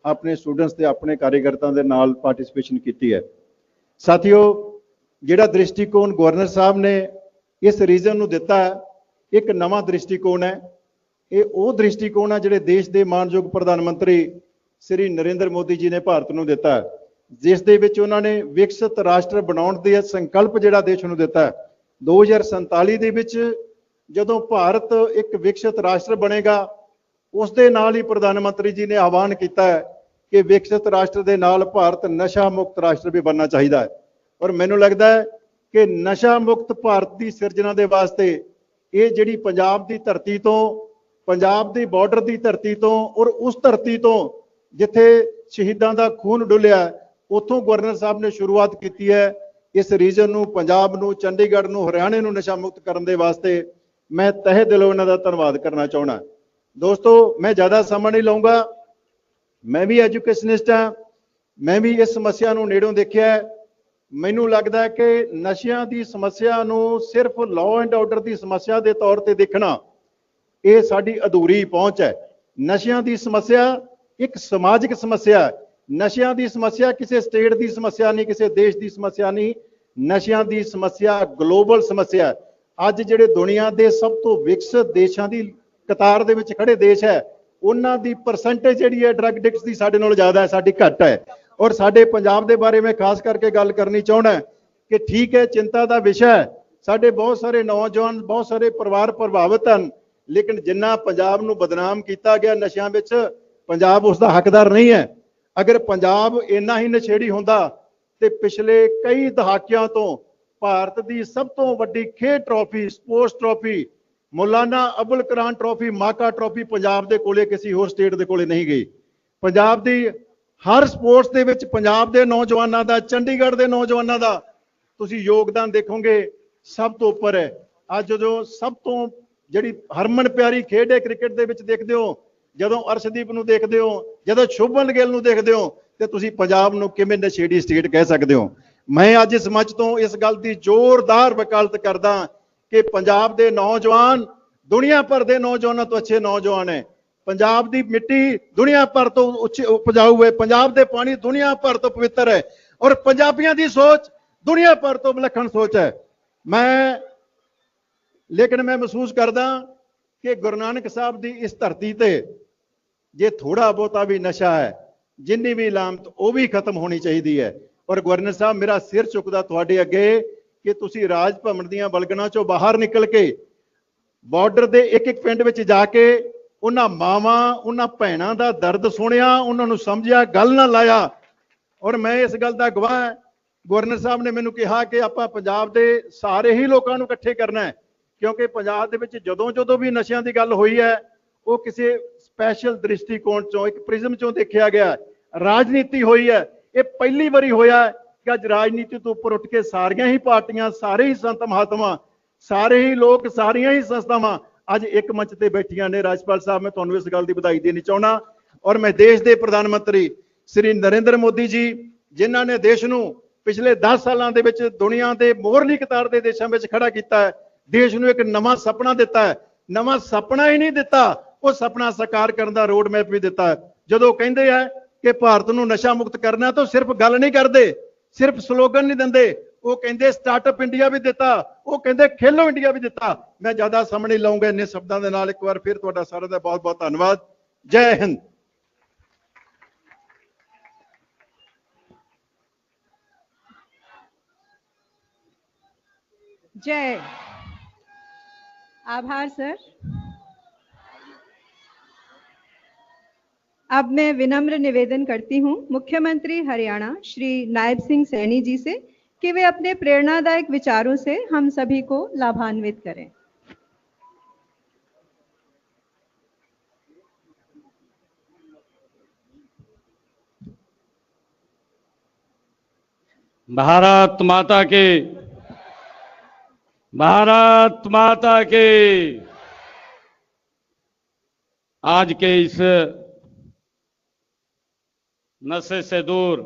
अपने स्टूडेंट्स ते अपने कार्यकर्ताओं के नाल पार्टिसिपेशन की है। साथियों, जिहड़ा दृष्टिकोण गवर्नर साहब ने इस रीजन नूं दिता है, एक नवा दृष्टिकोण है। ये वो दृष्टिकोण है जिहड़े देश के मानयोग प्रधानमंत्री श्री नरेंद्र मोदी जी ने भारत नूं दिता है, जिस दे विच उन्होंने विकसित राष्ट्र बनाउण दा संकल्प जिहड़ा देश नूं दिता है। 2047 दे विच जदों भारत एक विकसित राष्ट्र बनेगा, उस दे नाल ही प्रधानमंत्री जी ने आह्वान किया है कि विकसित राष्ट्र के नाल भारत नशा मुक्त राष्ट्र भी बनना चाहिए है। और मैनूं लगता है कि नशा मुक्त भारत की सिरजना के वास्ते ये जिहड़ी पंजाब की धरती तो, पंजाब की बॉर्डर की धरती तो, और उस धरती तो जिथे शहीदों का खून डुलिया, उतों गवर्नर साहब ने शुरुआत की है। इस रीजन नूं, पंजाब नूं, चंडीगढ़ नूं, हरियाणे नूं नशा मुक्त करने के वास्ते मैं तहे दिलों इन्हां दा धन्यवाद करना चाहना। दोस्तों, मैं ज़्यादा समय नहीं लाऊंगा, मैं भी एजुकेशनिस्ट हाँ, मैं भी इस समस्या नूं नेड़ों देखिया है। मैनूं लगदा है कि नशियां की समस्या नूं सिर्फ लॉ एंड ऑर्डर की समस्या के तौर पर देखना ਇਹ ਸਾਡੀ ਅਧੂਰੀ ਪਹੁੰਚ ਹੈ। ਨਸ਼ਿਆਂ ਦੀ ਸਮੱਸਿਆ ਇੱਕ ਸਮਾਜਿਕ ਸਮੱਸਿਆ ਹੈ। ਨਸ਼ਿਆਂ ਦੀ ਸਮੱਸਿਆ ਕਿਸੇ ਸਟੇਟ ਦੀ ਸਮੱਸਿਆ ਨਹੀਂ, ਕਿਸੇ ਦੇਸ਼ ਦੀ ਸਮੱਸਿਆ ਨਹੀਂ। ਨਸ਼ਿਆਂ ਦੀ ਸਮੱਸਿਆ ਗਲੋਬਲ ਸਮੱਸਿਆ ਹੈ। ਅੱਜ ਜਿਹੜੇ ਦੁਨੀਆ ਦੇ ਸਭ ਤੋਂ ਵਿਕਸਿਤ ਦੇਸ਼ਾਂ ਦੀ ਕਤਾਰ ਦੇ ਵਿੱਚ ਖੜੇ ਦੇਸ਼ ਹੈ, ਉਹਨਾਂ ਦੀ ਪਰਸੈਂਟੇਜ ਜਿਹੜੀ ਹੈ ਡਰੱਗ ਐਡਿਕਟਸ ਦੀ ਸਾਡੇ ਨਾਲੋਂ ਜ਼ਿਆਦਾ ਹੈ, ਸਾਡੀ ਘੱਟ ਹੈ। ਔਰ ਸਾਡੇ ਪੰਜਾਬ ਦੇ ਬਾਰੇ ਮੈਂ ਖਾਸ ਕਰਕੇ ਗੱਲ ਕਰਨੀ ਚਾਹੁੰਦਾ ਕਿ ਠੀਕ ਹੈ, ਚਿੰਤਾ ਦਾ ਵਿਸ਼ਾ ਹੈ। ਸਾਡੇ ਬਹੁਤ ਸਾਰੇ ਨੌਜਵਾਨ, ਬਹੁਤ ਸਾਰੇ ਪਰਿਵਾਰ ਪ੍ਰਭਾਵਿਤ ਹਨ, ਲੇਕਿਨ ਜਿੰਨਾ ਪੰਜਾਬ ਨੂੰ ਬਦਨਾਮ ਕੀਤਾ ਗਿਆ ਨਸ਼ਿਆਂ ਵਿੱਚ, ਪੰਜਾਬ ਉਸ ਦਾ ਹੱਕਦਾਰ ਨਹੀਂ ਹੈ। ਅਗਰ ਪੰਜਾਬ ਇੰਨਾ ਹੀ ਨਸ਼ੇੜੀ ਹੁੰਦਾ ਤੇ ਪਿਛਲੇ ਕਈ ਦਹਾਕਿਆਂ ਤੋਂ ਭਾਰਤ ਦੀ ਸਭ ਤੋਂ ਵੱਡੀ ਖੇਡ ਟਰਾਫੀ, ਸਪੋਰਟਸ ਟਰਾਫੀ, ਮੌਲਾਨਾ ਅਬੁਲ ਕਲਾਮ ਟਰਾਫੀ, ਮਾਕਾ ਟਰਾਫੀ ਪੰਜਾਬ ਦੇ ਕੋਲੇ ਕਿਸੇ ਹੋਰ ਸਟੇਟ ਦੇ ਕੋਲੇ ਨਹੀਂ ਗਈ। ਪੰਜਾਬ ਦੀ ਹਰ ਸਪੋਰਟਸ ਦੇ ਵਿੱਚ ਪੰਜਾਬ ਦੇ ਨੌਜਵਾਨਾਂ ਦਾ, ਚੰਡੀਗੜ੍ਹ ਦੇ ਨੌਜਵਾਨਾਂ ਦਾ ਤੁਸੀਂ ਯੋਗਦਾਨ ਦੇਖੋਗੇ ਸਭ ਤੋਂ ਉੱਪਰ ਹੈ। ਅੱਜ ਜਦੋਂ ਸਭ ਤੋਂ ਜਿਹੜੀ ਹਰਮਨ ਪਿਆਰੀ ਖੇਡ ਹੈ ਕ੍ਰਿਕਟ ਦੇ ਵਿੱਚ ਦੇਖਦੇ ਹੋ, ਜਦੋਂ ਅਰਸ਼ਦੀਪ ਨੂੰ ਦੇਖਦੇ ਹੋ, ਜਦੋਂ ਸ਼ੁਭਮਨ ਗਿੱਲ ਨੂੰ ਦੇਖਦੇ ਹੋ, ਤੇ ਤੁਸੀਂ ਪੰਜਾਬ ਨੂੰ ਕਿਵੇਂ ਨਸ਼ੇੜੀ ਸਟੇਟ ਕਹਿ ਸਕਦੇ ਹੋ। ਮੈਂ ਅੱਜ ਇਸ ਮੰਚ ਤੋਂ ਇਸ ਗੱਲ ਦੀ ਜ਼ੋਰਦਾਰ ਵਕਾਲਤ ਕਰਦਾ ਕਿ ਪੰਜਾਬ ਦੇ ਨੌਜਵਾਨ ਦੁਨੀਆ ਭਰ ਦੇ ਨੌਜਵਾਨਾਂ ਤੋਂ ਅੱਛੇ ਨੌਜਵਾਨ ਹੈ। ਪੰਜਾਬ ਦੀ ਮਿੱਟੀ ਦੁਨੀਆ ਭਰ ਤੋਂ ਉਪਜਾਊ ਹੈ। ਪੰਜਾਬ ਦੇ ਪਾਣੀ ਦੁਨੀਆ ਭਰ ਤੋਂ ਪਵਿੱਤਰ ਹੈ। ਔਰ ਪੰਜਾਬੀਆਂ ਦੀ ਸੋਚ ਦੁਨੀਆ ਭਰ ਤੋਂ ਵਿਲੱਖਣ ਸੋਚ ਹੈ। ਲੇਕਿਨ ਮੈਂ ਮਹਿਸੂਸ ਕਰਦਾ ਕਿ ਗੁਰੂ ਨਾਨਕ ਸਾਹਿਬ ਦੀ ਇਸ ਧਰਤੀ ਤੇ ਜੇ ਥੋੜਾ ਬਹੁਤਾ ਵੀ ਨਸ਼ਾ ਹੈ, ਜਿੰਨੀ ਵੀ ਲਾਮਤ, ਉਹ ਵੀ ਖਤਮ ਹੋਣੀ ਚਾਹੀਦੀ ਹੈ। ਔਰ ਗਵਰਨਰ ਸਾਹਿਬ, ਮੇਰਾ ਸਿਰ ਚੁੱਕਦਾ ਤੁਹਾਡੇ ਅੱਗੇ ਕਿ ਤੁਸੀਂ ਰਾਜ ਭਵਨ ਦੀਆਂ ਬਲਗਣਾ ਚੋਂ ਬਾਹਰ ਨਿਕਲ ਕੇ ਬਾਰਡਰ ਦੇ ਇੱਕ ਇੱਕ ਪਿੰਡ ਵਿੱਚ ਜਾ ਕੇ ਉਹਨਾਂ ਮਾਵਾਂ, ਉਹਨਾਂ ਭੈਣਾਂ ਦਾ ਦਰਦ ਸੁਣਿਆ, ਉਹਨਾਂ ਨੂੰ ਸਮਝਿਆ, ਗੱਲ ਨਾ ਲਾਇਆ। ਔਰ ਮੈਂ ਇਸ ਗੱਲ ਦਾ ਗਵਾਹ, ਗਵਰਨਰ ਸਾਹਿਬ ਨੇ ਮੈਨੂੰ ਕਿਹਾ ਕਿ ਆਪਾਂ ਪੰਜਾਬ ਦੇ ਸਾਰੇ ਹੀ ਲੋਕਾਂ ਨੂੰ ਇਕੱਠੇ ਕਰਨਾ ਹੈ, ਕਿਉਂਕਿ ਪੰਜਾਬ ਦੇ ਵਿੱਚ ਜਦੋਂ ਵੀ ਨਸ਼ਿਆਂ ਦੀ ਗੱਲ ਹੋਈ ਹੈ, ਉਹ ਕਿਸੇ ਸਪੈਸ਼ਲ ਦ੍ਰਿਸ਼ਟੀਕੋਣ ਚੋਂ, ਇੱਕ ਪ੍ਰਿਜ਼ਮ ਚੋਂ ਦੇਖਿਆ ਗਿਆ। ਰਾਜਨੀਤੀ ਹੋਈ ਹੈ। ਇਹ ਪਹਿਲੀ ਵਾਰੀ ਹੋਇਆ ਕਿ ਅੱਜ ਰਾਜਨੀਤੀ ਤੋਂ ਉੱਪਰ ਉੱਠ ਕੇ ਸਾਰੀਆਂ ਹੀ ਪਾਰਟੀਆਂ, ਸਾਰੇ ਹੀ ਸੰਤ ਮਹਾਤਮਾ, ਸਾਰੇ ਹੀ ਲੋਕ, ਸਾਰੀਆਂ ਹੀ ਸੰਸਥਾਵਾਂ ਅੱਜ ਇੱਕ ਮੰਚ ਤੇ ਬੈਠੀਆਂ ਨੇ। ਰਾਜਪਾਲ ਸਾਹਿਬ, ਮੈਂ ਤੁਹਾਨੂੰ ਇਸ ਗੱਲ ਦੀ ਵਧਾਈ ਦੇਣੀ ਚਾਹੁੰਦਾ। ਔਰ ਮੈਂ ਦੇਸ਼ ਦੇ ਪ੍ਰਧਾਨ ਮੰਤਰੀ ਸ੍ਰੀ ਨਰਿੰਦਰ ਮੋਦੀ ਜੀ, ਜਿਨ੍ਹਾਂ ਨੇ ਦੇਸ਼ ਨੂੰ ਪਿਛਲੇ 10 ਸਾਲਾਂ ਦੇ ਵਿੱਚ ਦੁਨੀਆ ਦੇ ਮੋਹਰਲੀ ਕਤਾਰ ਦੇ ਦੇਸ਼ਾਂ ਵਿੱਚ ਖੜਾ ਕੀਤਾ ਹੈ, ਦੇਸ਼ ਨੂੰ ਇੱਕ ਨਵਾਂ ਸੁਪਨਾ ਦਿੱਤਾ ਹੈ। ਨਵਾਂ ਸੁਪਨਾ ਹੀ ਨਹੀਂ ਦਿੱਤਾ, ਉਹ ਸੁਪਨਾ ਸਾਕਾਰ ਕਰਨ ਦਾ ਰੋਡ ਮੈਪ ਵੀ ਦਿੱਤਾ ਹੈ। ਜਦੋਂ ਕਹਿੰਦੇ ਆ ਕਿ ਭਾਰਤ ਨੂੰ ਨਸ਼ਾ ਮੁਕਤ ਕਰਨਾ, ਤਾਂ ਸਿਰਫ ਗੱਲ ਨਹੀਂ ਕਰਦੇ, ਸਿਰਫ ਸਲੋਗਨ ਨਹੀਂ ਦਿੰਦੇ, ਉਹ ਕਹਿੰਦੇ ਸਟਾਰਟਅਪ ਇੰਡੀਆ ਵੀ ਦਿੱਤਾ, ਉਹ ਕਹਿੰਦੇ ਖੇਲੋ ਇੰਡੀਆ ਵੀ ਦਿੱਤਾ। ਮੈਂ ਜ਼ਿਆਦਾ ਸਮਾਂ ਨਹੀਂ ਲਾਉਂਗਾ, ਇੰਨੇ ਸ਼ਬਦਾਂ ਦੇ ਨਾਲ ਇੱਕ ਵਾਰ ਫਿਰ ਤੁਹਾਡਾ ਸਾਰਿਆਂ ਦਾ ਬਹੁਤ ਬਹੁਤ ਧੰਨਵਾਦ। ਜੈ ਹਿੰਦ। जय। आभार सर। अब मैं विनम्र निवेदन करती हूं मुख्यमंत्री हरियाणा श्री नायब सिंह सैनी जी से कि वे अपने प्रेरणादायक विचारों से हम सभी को लाभान्वित करें। भारत माता के, भारत माता के। आज के इस नशे से दूर,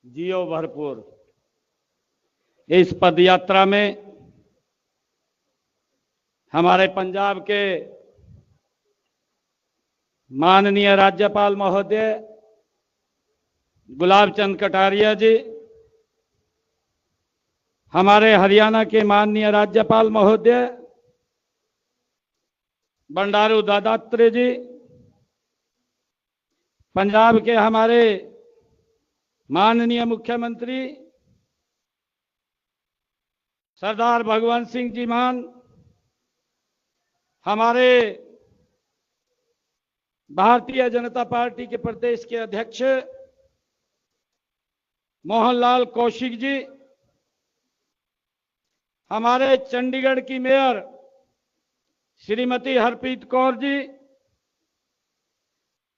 जियो भरपूर इस पदयात्रा में हमारे पंजाब के माननीय राज्यपाल महोदय गुलाब चंद कटारिया जी, हमारे हरियाणा के माननीय राज्यपाल महोदय बंडारू दत्तात्रेय जी, पंजाब के हमारे माननीय मुख्यमंत्री सरदार भगवंत सिंह जी मान, हमारे भारतीय जनता पार्टी के प्रदेश के अध्यक्ष मोहनलाल कौशिक जी, हमारे चंडीगढ़ की मेयर श्रीमती हरप्रीत कौर जी,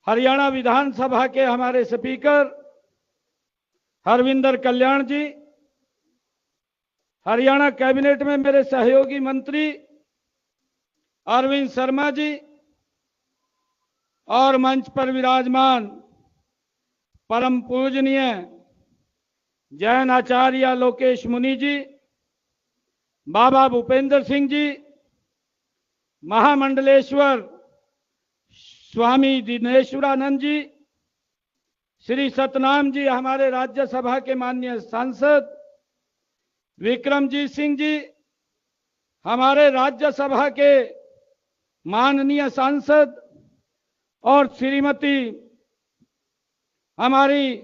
हरियाणा विधानसभा के हमारे स्पीकर हरविंदर कल्याण जी, हरियाणा कैबिनेट में मेरे सहयोगी मंत्री अरविंद शर्मा जी, और मंच पर विराजमान परम पूजनीय जैन आचार्य लोकेश मुनि जी, बाबा भूपेंद्र सिंह जी, महामंडलेश्वर स्वामी दिनेश्वरानंद जी, श्री सतनाम जी हमारे राज्यसभा के माननीय सांसद, विक्रमजीत सिंह जी हमारे राज्यसभा के माननीय सांसद, और श्रीमती हमारी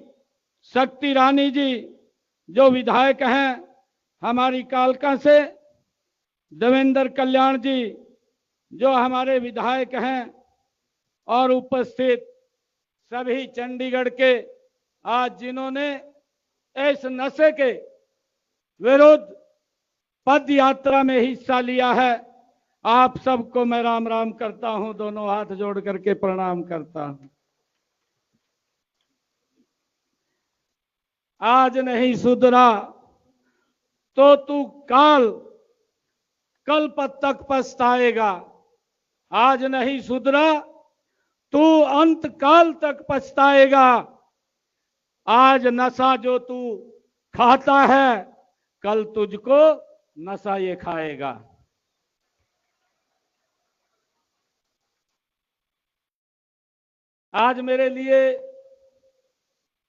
शक्ति रानी जी जो विधायक हैं हमारी कालका से, देवेंद्र कल्याण जी जो हमारे विधायक हैं, और उपस्थित सभी चंडीगढ़ के आज जिन्होंने इस नशे के विरुद्ध पद यात्रा में हिस्सा लिया है, आप सबको मैं राम राम करता हूं, दोनों हाथ जोड़ करके प्रणाम करता हूं। आज नहीं सुधरा तो तू कल तक पछताएगा। आज नहीं सुधरा तू अंत काल तक पछताएगा। आज नशा जो तू खाता है कल तुझको नशा ये खाएगा। आज मेरे लिए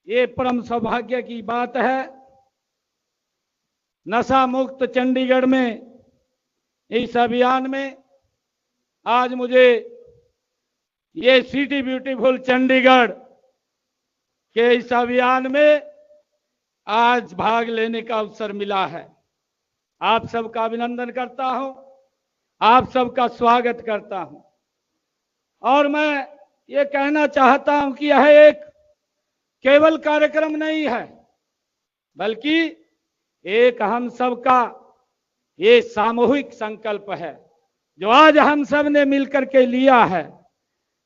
ये परम सौभाग्य की बात है, नशा मुक्त चंडीगढ़ में इस अभियान में आज मुझे ये सिटी ब्यूटीफुल चंडीगढ़ के इस अभियान में आज भाग लेने का अवसर मिला है। आप सबका अभिनंदन करता हूं, आप सबका स्वागत करता हूं, और मैं ये कहना चाहता हूं कि यह एक केवल कार्यक्रम नहीं है, बल्कि एक हम सबका ये सामूहिक संकल्प है जो आज हम सब ने मिलकर के लिया है।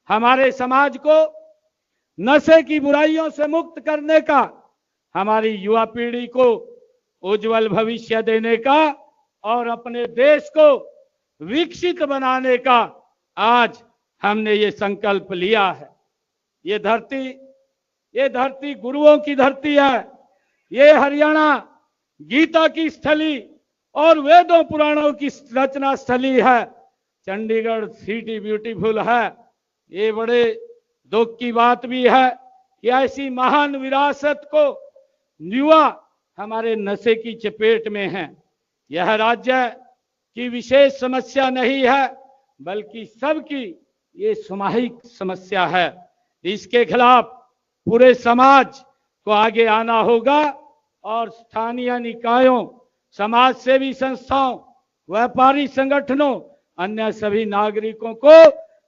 हमारे समाज को नशे की बुराइयों से मुक्त करने का, हमारी युवा पीढ़ी को उज्जवल भविष्य देने का और अपने देश को विकसित बनाने का आज हमने ये संकल्प लिया है। ये धरती गुरुओं की धरती है। ये हरियाणा गीता की स्थली और वेदों पुराणों की रचना स्थली है। चंडीगढ़ सिटी ब्यूटीफुल है। ये बड़े दुख की बात भी है कि ऐसी महान विरासत को युवा हमारे नशे की चपेट में हैं। यह राज्य की विशेष समस्या नहीं है, बल्कि सबकी ये सामूहिक समस्या है। इसके खिलाफ पूरे समाज को आगे आना होगा और स्थानीय निकायों, समाज सेवी संस्थाओं, व्यापारी संगठनों, अन्य सभी नागरिकों को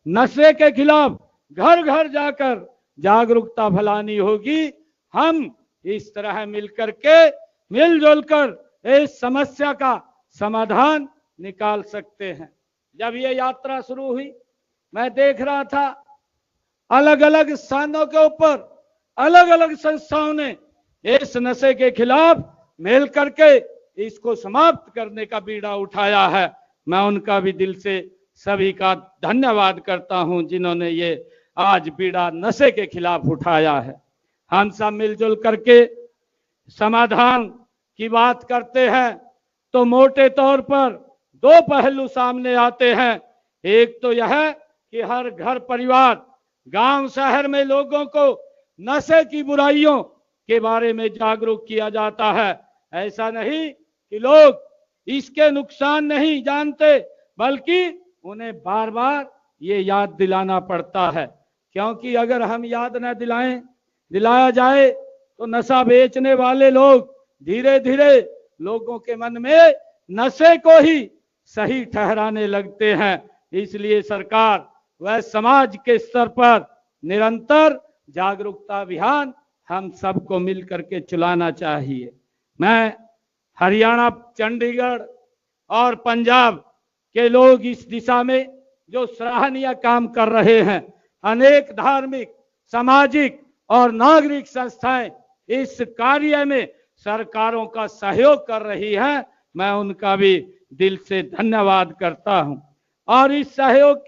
नशे के खिलाफ घर घर जाकर जागरूकता फैलानी होगी। हम इस तरह मिलकर के मिलजुल कर इस समस्या का समाधान निकाल सकते हैं। जब ये यात्रा शुरू हुई, मैं देख रहा था अलग अलग स्थानों के ऊपर अलग अलग संस्थाओं ने इस नशे के खिलाफ मिल करके इसको समाप्त करने का बीड़ा उठाया है। मैं उनका भी दिल से सभी का धन्यवाद करता हूं जिन्होंने ये आज बीड़ा नशे के खिलाफ उठाया है। हम सब मिलजुल करके समाधान की बात करते हैं तो मोटे तौर पर दो पहलू सामने आते हैं। एक तो यह कि हर घर परिवार, गांव शहर में लोगों को नशे की बुराइयों के बारे में जागरूक किया जाता है। ऐसा नहीं कि लोग इसके नुकसान नहीं जानते, बल्कि उन्हें बार बार ये याद दिलाना पड़ता है, क्योंकि अगर हम याद न दिलाया जाए तो नशा बेचने वाले लोग धीरे धीरे लोगों के मन में नशे को ही सही ठहराने लगते हैं। इसलिए सरकार व समाज के स्तर पर निरंतर जागरूकता अभियान हम सबको मिलकर के चलाना चाहिए। मैं हरियाणा, चंडीगढ़ और पंजाब के लोग इस दिशा में जो सराहनीय काम कर रहे हैं, अनेक धार्मिक, सामाजिक और नागरिक संस्थाएं इस कार्य में सरकारों का सहयोग कर रही हैं, मैं उनका भी दिल से धन्यवाद करता हूं। और इस सहयोग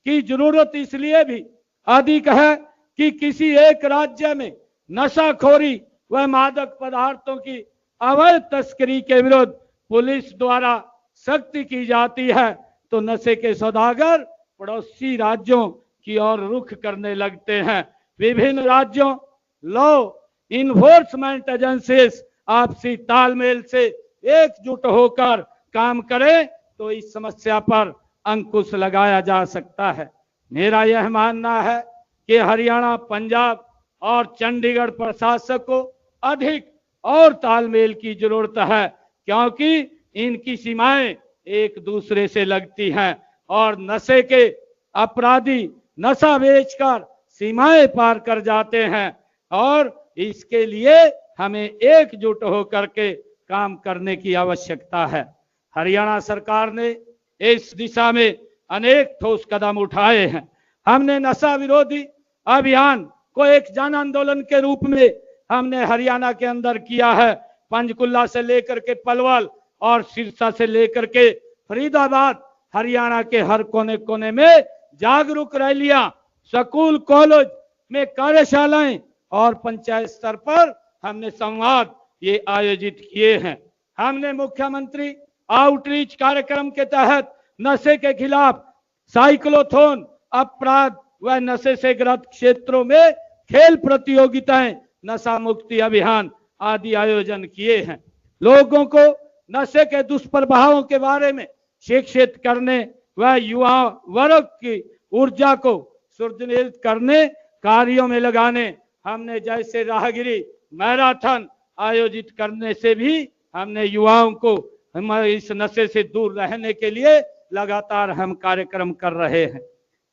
की जरूरत इसलिए भी अधिक है कि किसी एक राज्य में नशाखोरी व मादक पदार्थों की अवैध तस्करी के विरुद्ध पुलिस द्वारा सख्ती की जाती है, तो नशे के सौदागर पड़ोसी राज्यों की ओर रुख करने लगते हैं। विभिन्न राज्यों लॉ इन्फोर्समेंट एजेंसीज आपसी तालमेल से एकजुट होकर काम करें तो इस समस्या पर अंकुश लगाया जा सकता है। मेरा यह मानना है कि हरियाणा, पंजाब और चंडीगढ़ प्रशासन को अधिक और तालमेल की जरूरत है, क्योंकि इनकी सीमाएं एक दूसरे से लगती हैं और नशे के अपराधी नशा बेचकर सीमाएं पार कर जाते हैं और इसके लिए हमें एकजुट होकर के काम करने की आवश्यकता है। हरियाणा सरकार ने इस दिशा में अनेक ठोस कदम उठाए हैं। हमने नशा विरोधी अभियान को एक जन आंदोलन के रूप में हमने हरियाणा के अंदर किया है। पंचकुला से लेकर के पलवल और सिरसा से लेकर के फरीदाबाद, हरियाणा के हर कोने कोने में जागरूक रैलियां, स्कूल कॉलेज में कार्यशालाएं और पंचायत स्तर पर हमने संवाद ये आयोजित किए हैं। हमने मुख्यमंत्री आउटरीच कार्यक्रम के तहत नशे के खिलाफ साइक्लोथॉन, अपराध व नशे से ग्रस्त क्षेत्रों में खेल प्रतियोगिताएं, नशा मुक्ति अभियान आदि आयोजन किए हैं। लोगों को नशे के दुष्प्रभावों के बारे में शिक्षित करने व युवा वर्ग की ऊर्जा को सुदृढ़ करने कार्यों में लगाने हमने जैसे राहगिरी मैराथन आयोजित करने से भी हमने युवाओं को इस नशे से दूर रहने के लिए लगातार हम कार्यक्रम कर रहे हैं।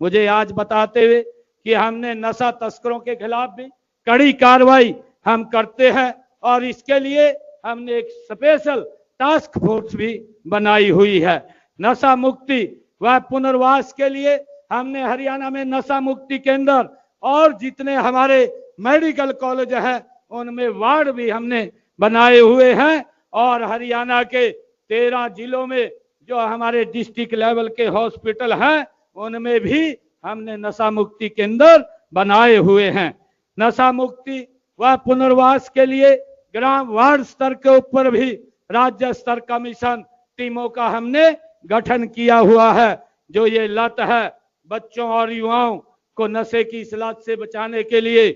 मुझे आज बताते हुए कि हमने नशा तस्करों के खिलाफ भी कड़ी कार्रवाई हम करते हैं और इसके लिए हमने एक स्पेशल टास्क फोर्स भी बनाई हुई है। नशा मुक्ति व पुनर्वास के लिए हमने हरियाणा में नशा मुक्ति केंद्र और जितने हमारे मेडिकल कॉलेज हैं उनमें वार्ड भी हमने बनाए हुए हैं और हरियाणा के 13 जिलों में जो हमारे डिस्ट्रिक्ट लेवल के हॉस्पिटल हैं उनमें भी हमने नशा मुक्ति केंद्र बनाए हुए हैं। नशा मुक्ति व पुनर्वास के लिए ग्राम वार्ड स्तर के ऊपर भी राज्य स्तर का मिशन टीमों का हमने गठन किया हुआ है। जो ये लत है बच्चों और युवाओं को नशे की इस लत से बचाने के लिए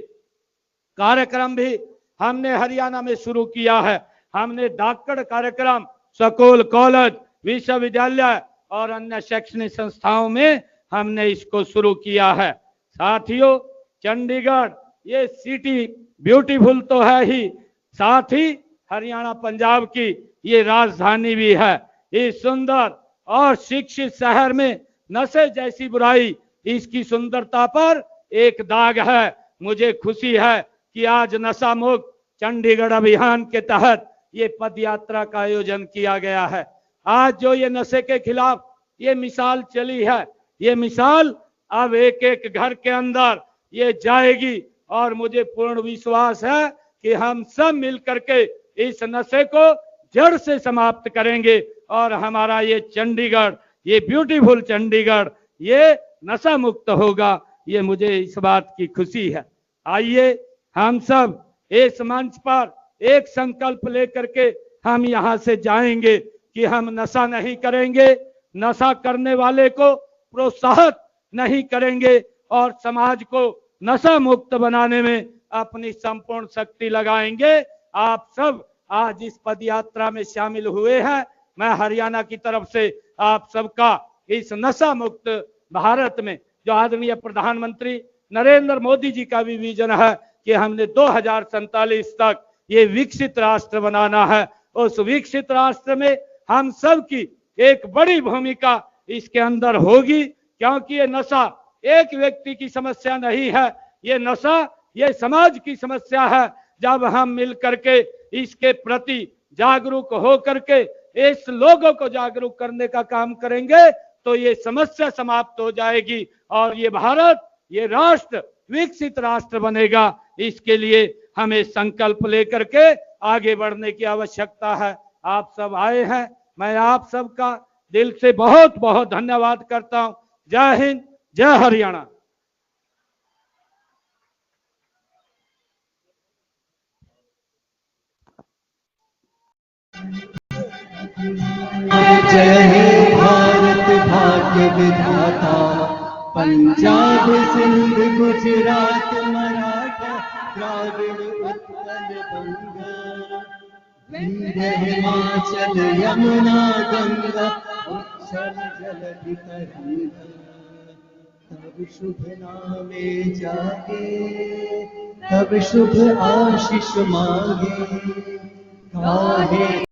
कार्यक्रम भी हमने हरियाणा में शुरू किया है। हमने धाकड़ कार्यक्रम स्कूल, कॉलेज, विश्वविद्यालय और अन्य शैक्षणिक संस्थाओं में हमने इसको शुरू किया है। साथियों, चंडीगढ़ ये सिटी ब्यूटीफुल तो है ही, साथ ही हरियाणा पंजाब की ये राजधानी भी है। इस सुंदर और शिक्षित शहर में नशे जैसी बुराई, इसकी सुंदरता पर एक दाग है। मुझे खुशी है कि आज नशा मुक्त चंडीगढ़ अभियान के तहत ये पद यात्रा का आयोजन किया गया है। आज जो ये नशे के खिलाफ ये मिसाल चली है, ये मिसाल अब एक एक घर के अंदर ये जाएगी और मुझे पूर्ण विश्वास है कि हम सब मिलकर के इस नशे को जड़ से समाप्त करेंगे और हमारा ये चंडीगढ़, ये ब्यूटीफुल चंडीगढ़, ये नशा मुक्त होगा। ये मुझे इस बात की खुशी है। आइए हम सब इस मंच पर एक संकल्प लेकर के हम यहाँ से जाएंगे कि हम नशा नहीं करेंगे, नशा करने वाले को प्रोत्साहित नहीं करेंगे और समाज को नशा मुक्त बनाने में अपनी संपूर्ण शक्ति लगाएंगे। आप सब आज इस पद यात्रा में शामिल हुए हैं। मैं हरियाणा की तरफ से आप सबका इस नशा मुक्त भारत में जो आदरणीय प्रधानमंत्री नरेंद्र मोदी जी का भी विजन है कि हमने 2047 तक ये विकसित राष्ट्र बनाना है, उस विकसित राष्ट्र में हम सब की एक बड़ी भूमिका इसके अंदर होगी, क्योंकि ये नशा एक व्यक्ति की समस्या नहीं है, ये नशा ये समाज की समस्या है। जब हम मिल करके इसके प्रति जागरूक हो करके इस लोगों को जागरूक करने का काम करेंगे तो ये समस्या समाप्त हो जाएगी और ये भारत, ये राष्ट्र विकसित राष्ट्र बनेगा। इसके लिए हमें संकल्प लेकर के आगे बढ़ने की आवश्यकता है। आप सब आए हैं, मैं आप सबका दिल से बहुत बहुत धन्यवाद करता हूं। जय हिंद, जय हरियाणा। जय हे भारत भाग्य भाग्य विधाता। पंजाब सिंध गुजरात मराठा द्राविड़ उत्कल बंगा, विंध्य हिमाचल यमुना गंगा उच्छल जलधि तरंगा। तब शुभ नामे जागे, तब शुभ आशीष मांगे, गाहे